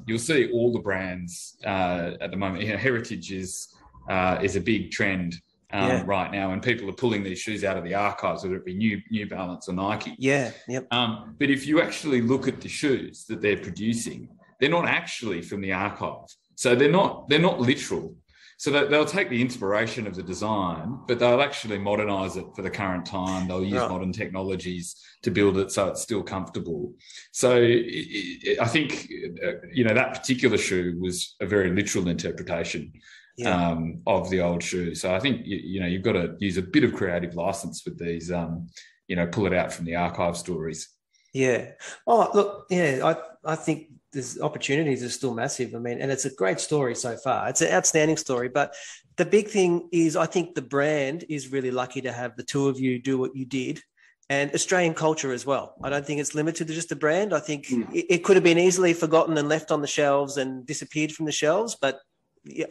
you'll see all the brands at the moment, heritage is a big trend right now, and people are pulling these shoes out of the archives, whether it be New Balance or Nike. Yeah, yep. But if you actually look at the shoes that they're producing, they're not actually from the archive. So they're not literal. So they'll take the inspiration of the design, but they'll actually modernize it for the current time. They'll use modern technologies to build it so it's still comfortable. So I think, that particular shoe was a very literal interpretation of the old shoe. So I think, you've got to use a bit of creative license with these, pull it out from the archive stories. Yeah. Oh, look, I think there's opportunities are still massive. I mean, and it's a great story so far. It's an outstanding story. But the big thing is I think the brand is really lucky to have the two of you do what you did, and Australian culture as well. I don't think it's limited to just the brand. I think it could have been easily forgotten and left on the shelves and disappeared from the shelves, but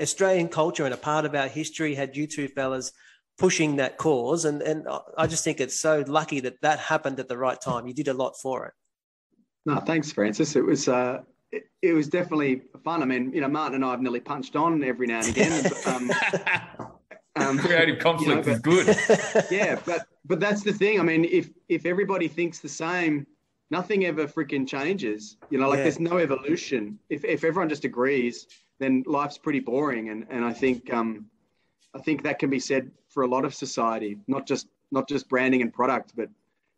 Australian culture and a part of our history had you two fellas pushing that cause. And I just think it's so lucky that happened at the right time. You did a lot for it. No, thanks, Francis. It was definitely fun. I mean, Martin and I have nearly punched on every now and again. Creative conflict is good. Yeah, but that's the thing. I mean, if everybody thinks the same, nothing ever freaking changes. There's no evolution. If everyone just agrees, then life's pretty boring. And I think that can be said for a lot of society, not just branding and product, but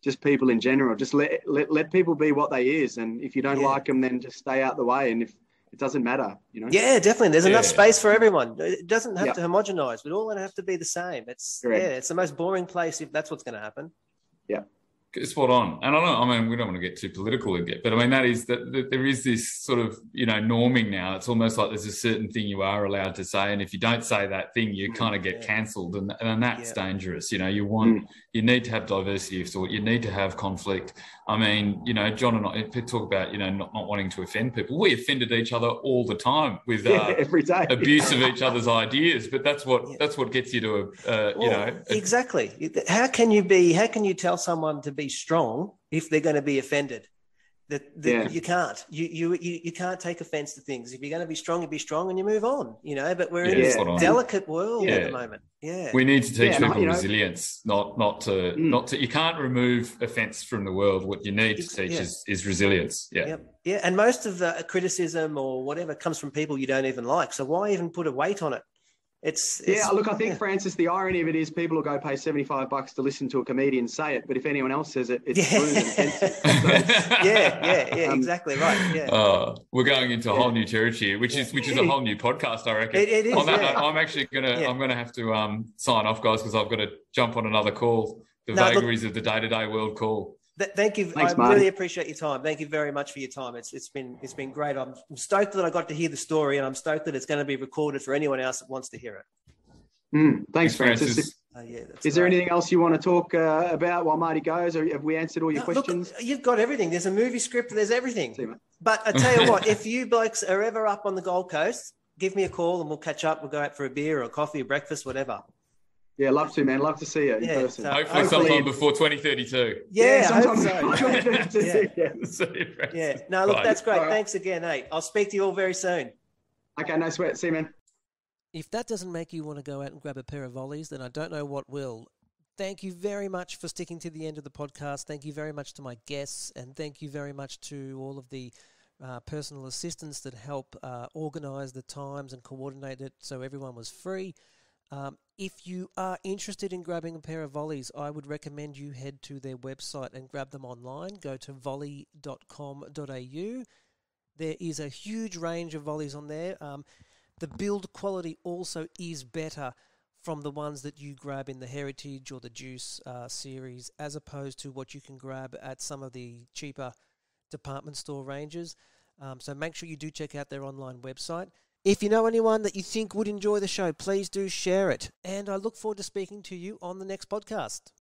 just people in general. Just let people be what they is, and if you don't like them, then just stay out the way. And if It doesn't matter, you know? Yeah, definitely. There's enough space for everyone. It doesn't have to homogenize. We all have to be the same. It's it's the most boring place if that's what's going to happen. Yeah. Spot on. And I mean, we don't want to get too political again, but I mean, that is that there is this sort of, norming now. It's almost like there's a certain thing you are allowed to say. And if you don't say that thing, you kind of get cancelled. And that's dangerous. You need to have diversity of thought. You need to have conflict. I mean, John and I talk about, not wanting to offend people. We offended each other all the time with every day abuse of each other's ideas. But that's what gets you to, Exactly. How can you tell someone to be strong if they're going to be offended? You can't. You can't take offense to things. If you're going to be strong, you be strong and you move on. But we're in this delicate world at the moment. Yeah, we need to teach people resilience, not to. You can't remove offense from the world. What you need to teach is resilience. Yeah, yeah. And most of the criticism or whatever comes from people you don't even like. So why even put a weight on it? Look, I think, Francis, the irony of it is people will go pay $75 to listen to a comedian say it, but if anyone else says it, it's rude and offensive. So, exactly right. Yeah. We're going into a whole new territory, which is a whole new podcast, I reckon. It is. On that note, I'm actually gonna have to sign off, guys, because I've got to jump on another call. The vagaries of the day-to-day world call. Thank you. Thanks, I really appreciate your time. Thank you very much for your time. It's been great. I'm stoked that I got to hear the story, and I'm stoked that it's going to be recorded for anyone else that wants to hear it. Thanks, Francis. Is there anything else you want to talk about while Marty goes, or have we answered all your questions? Look, you've got everything. There's a movie script. There's everything. See, but I tell you what, if you blokes are ever up on the Gold Coast, give me a call and we'll catch up. We'll go out for a beer or a coffee or breakfast, whatever. Yeah, love to, man. Love to see you in person. So hopefully sometime before 2032. Yeah, I hope so. Yeah. No, look, that's great. Right. Thanks again, Nate. I'll speak to you all very soon. Okay, no sweat. See you, man. If that doesn't make you want to go out and grab a pair of volleys, then I don't know what will. Thank you very much for sticking to the end of the podcast. Thank you very much to my guests, and thank you very much to all of the personal assistants that help organise the times and coordinate it so everyone was free. If you are interested in grabbing a pair of volleys, I would recommend you head to their website and grab them online. Go to volley.com.au. There is a huge range of volleys on there. The build quality also is better from the ones that you grab in the Heritage or the Juice series, as opposed to what you can grab at some of the cheaper department store ranges. So make sure you do check out their online website. If you know anyone that you think would enjoy the show, please do share it. And I look forward to speaking to you on the next podcast.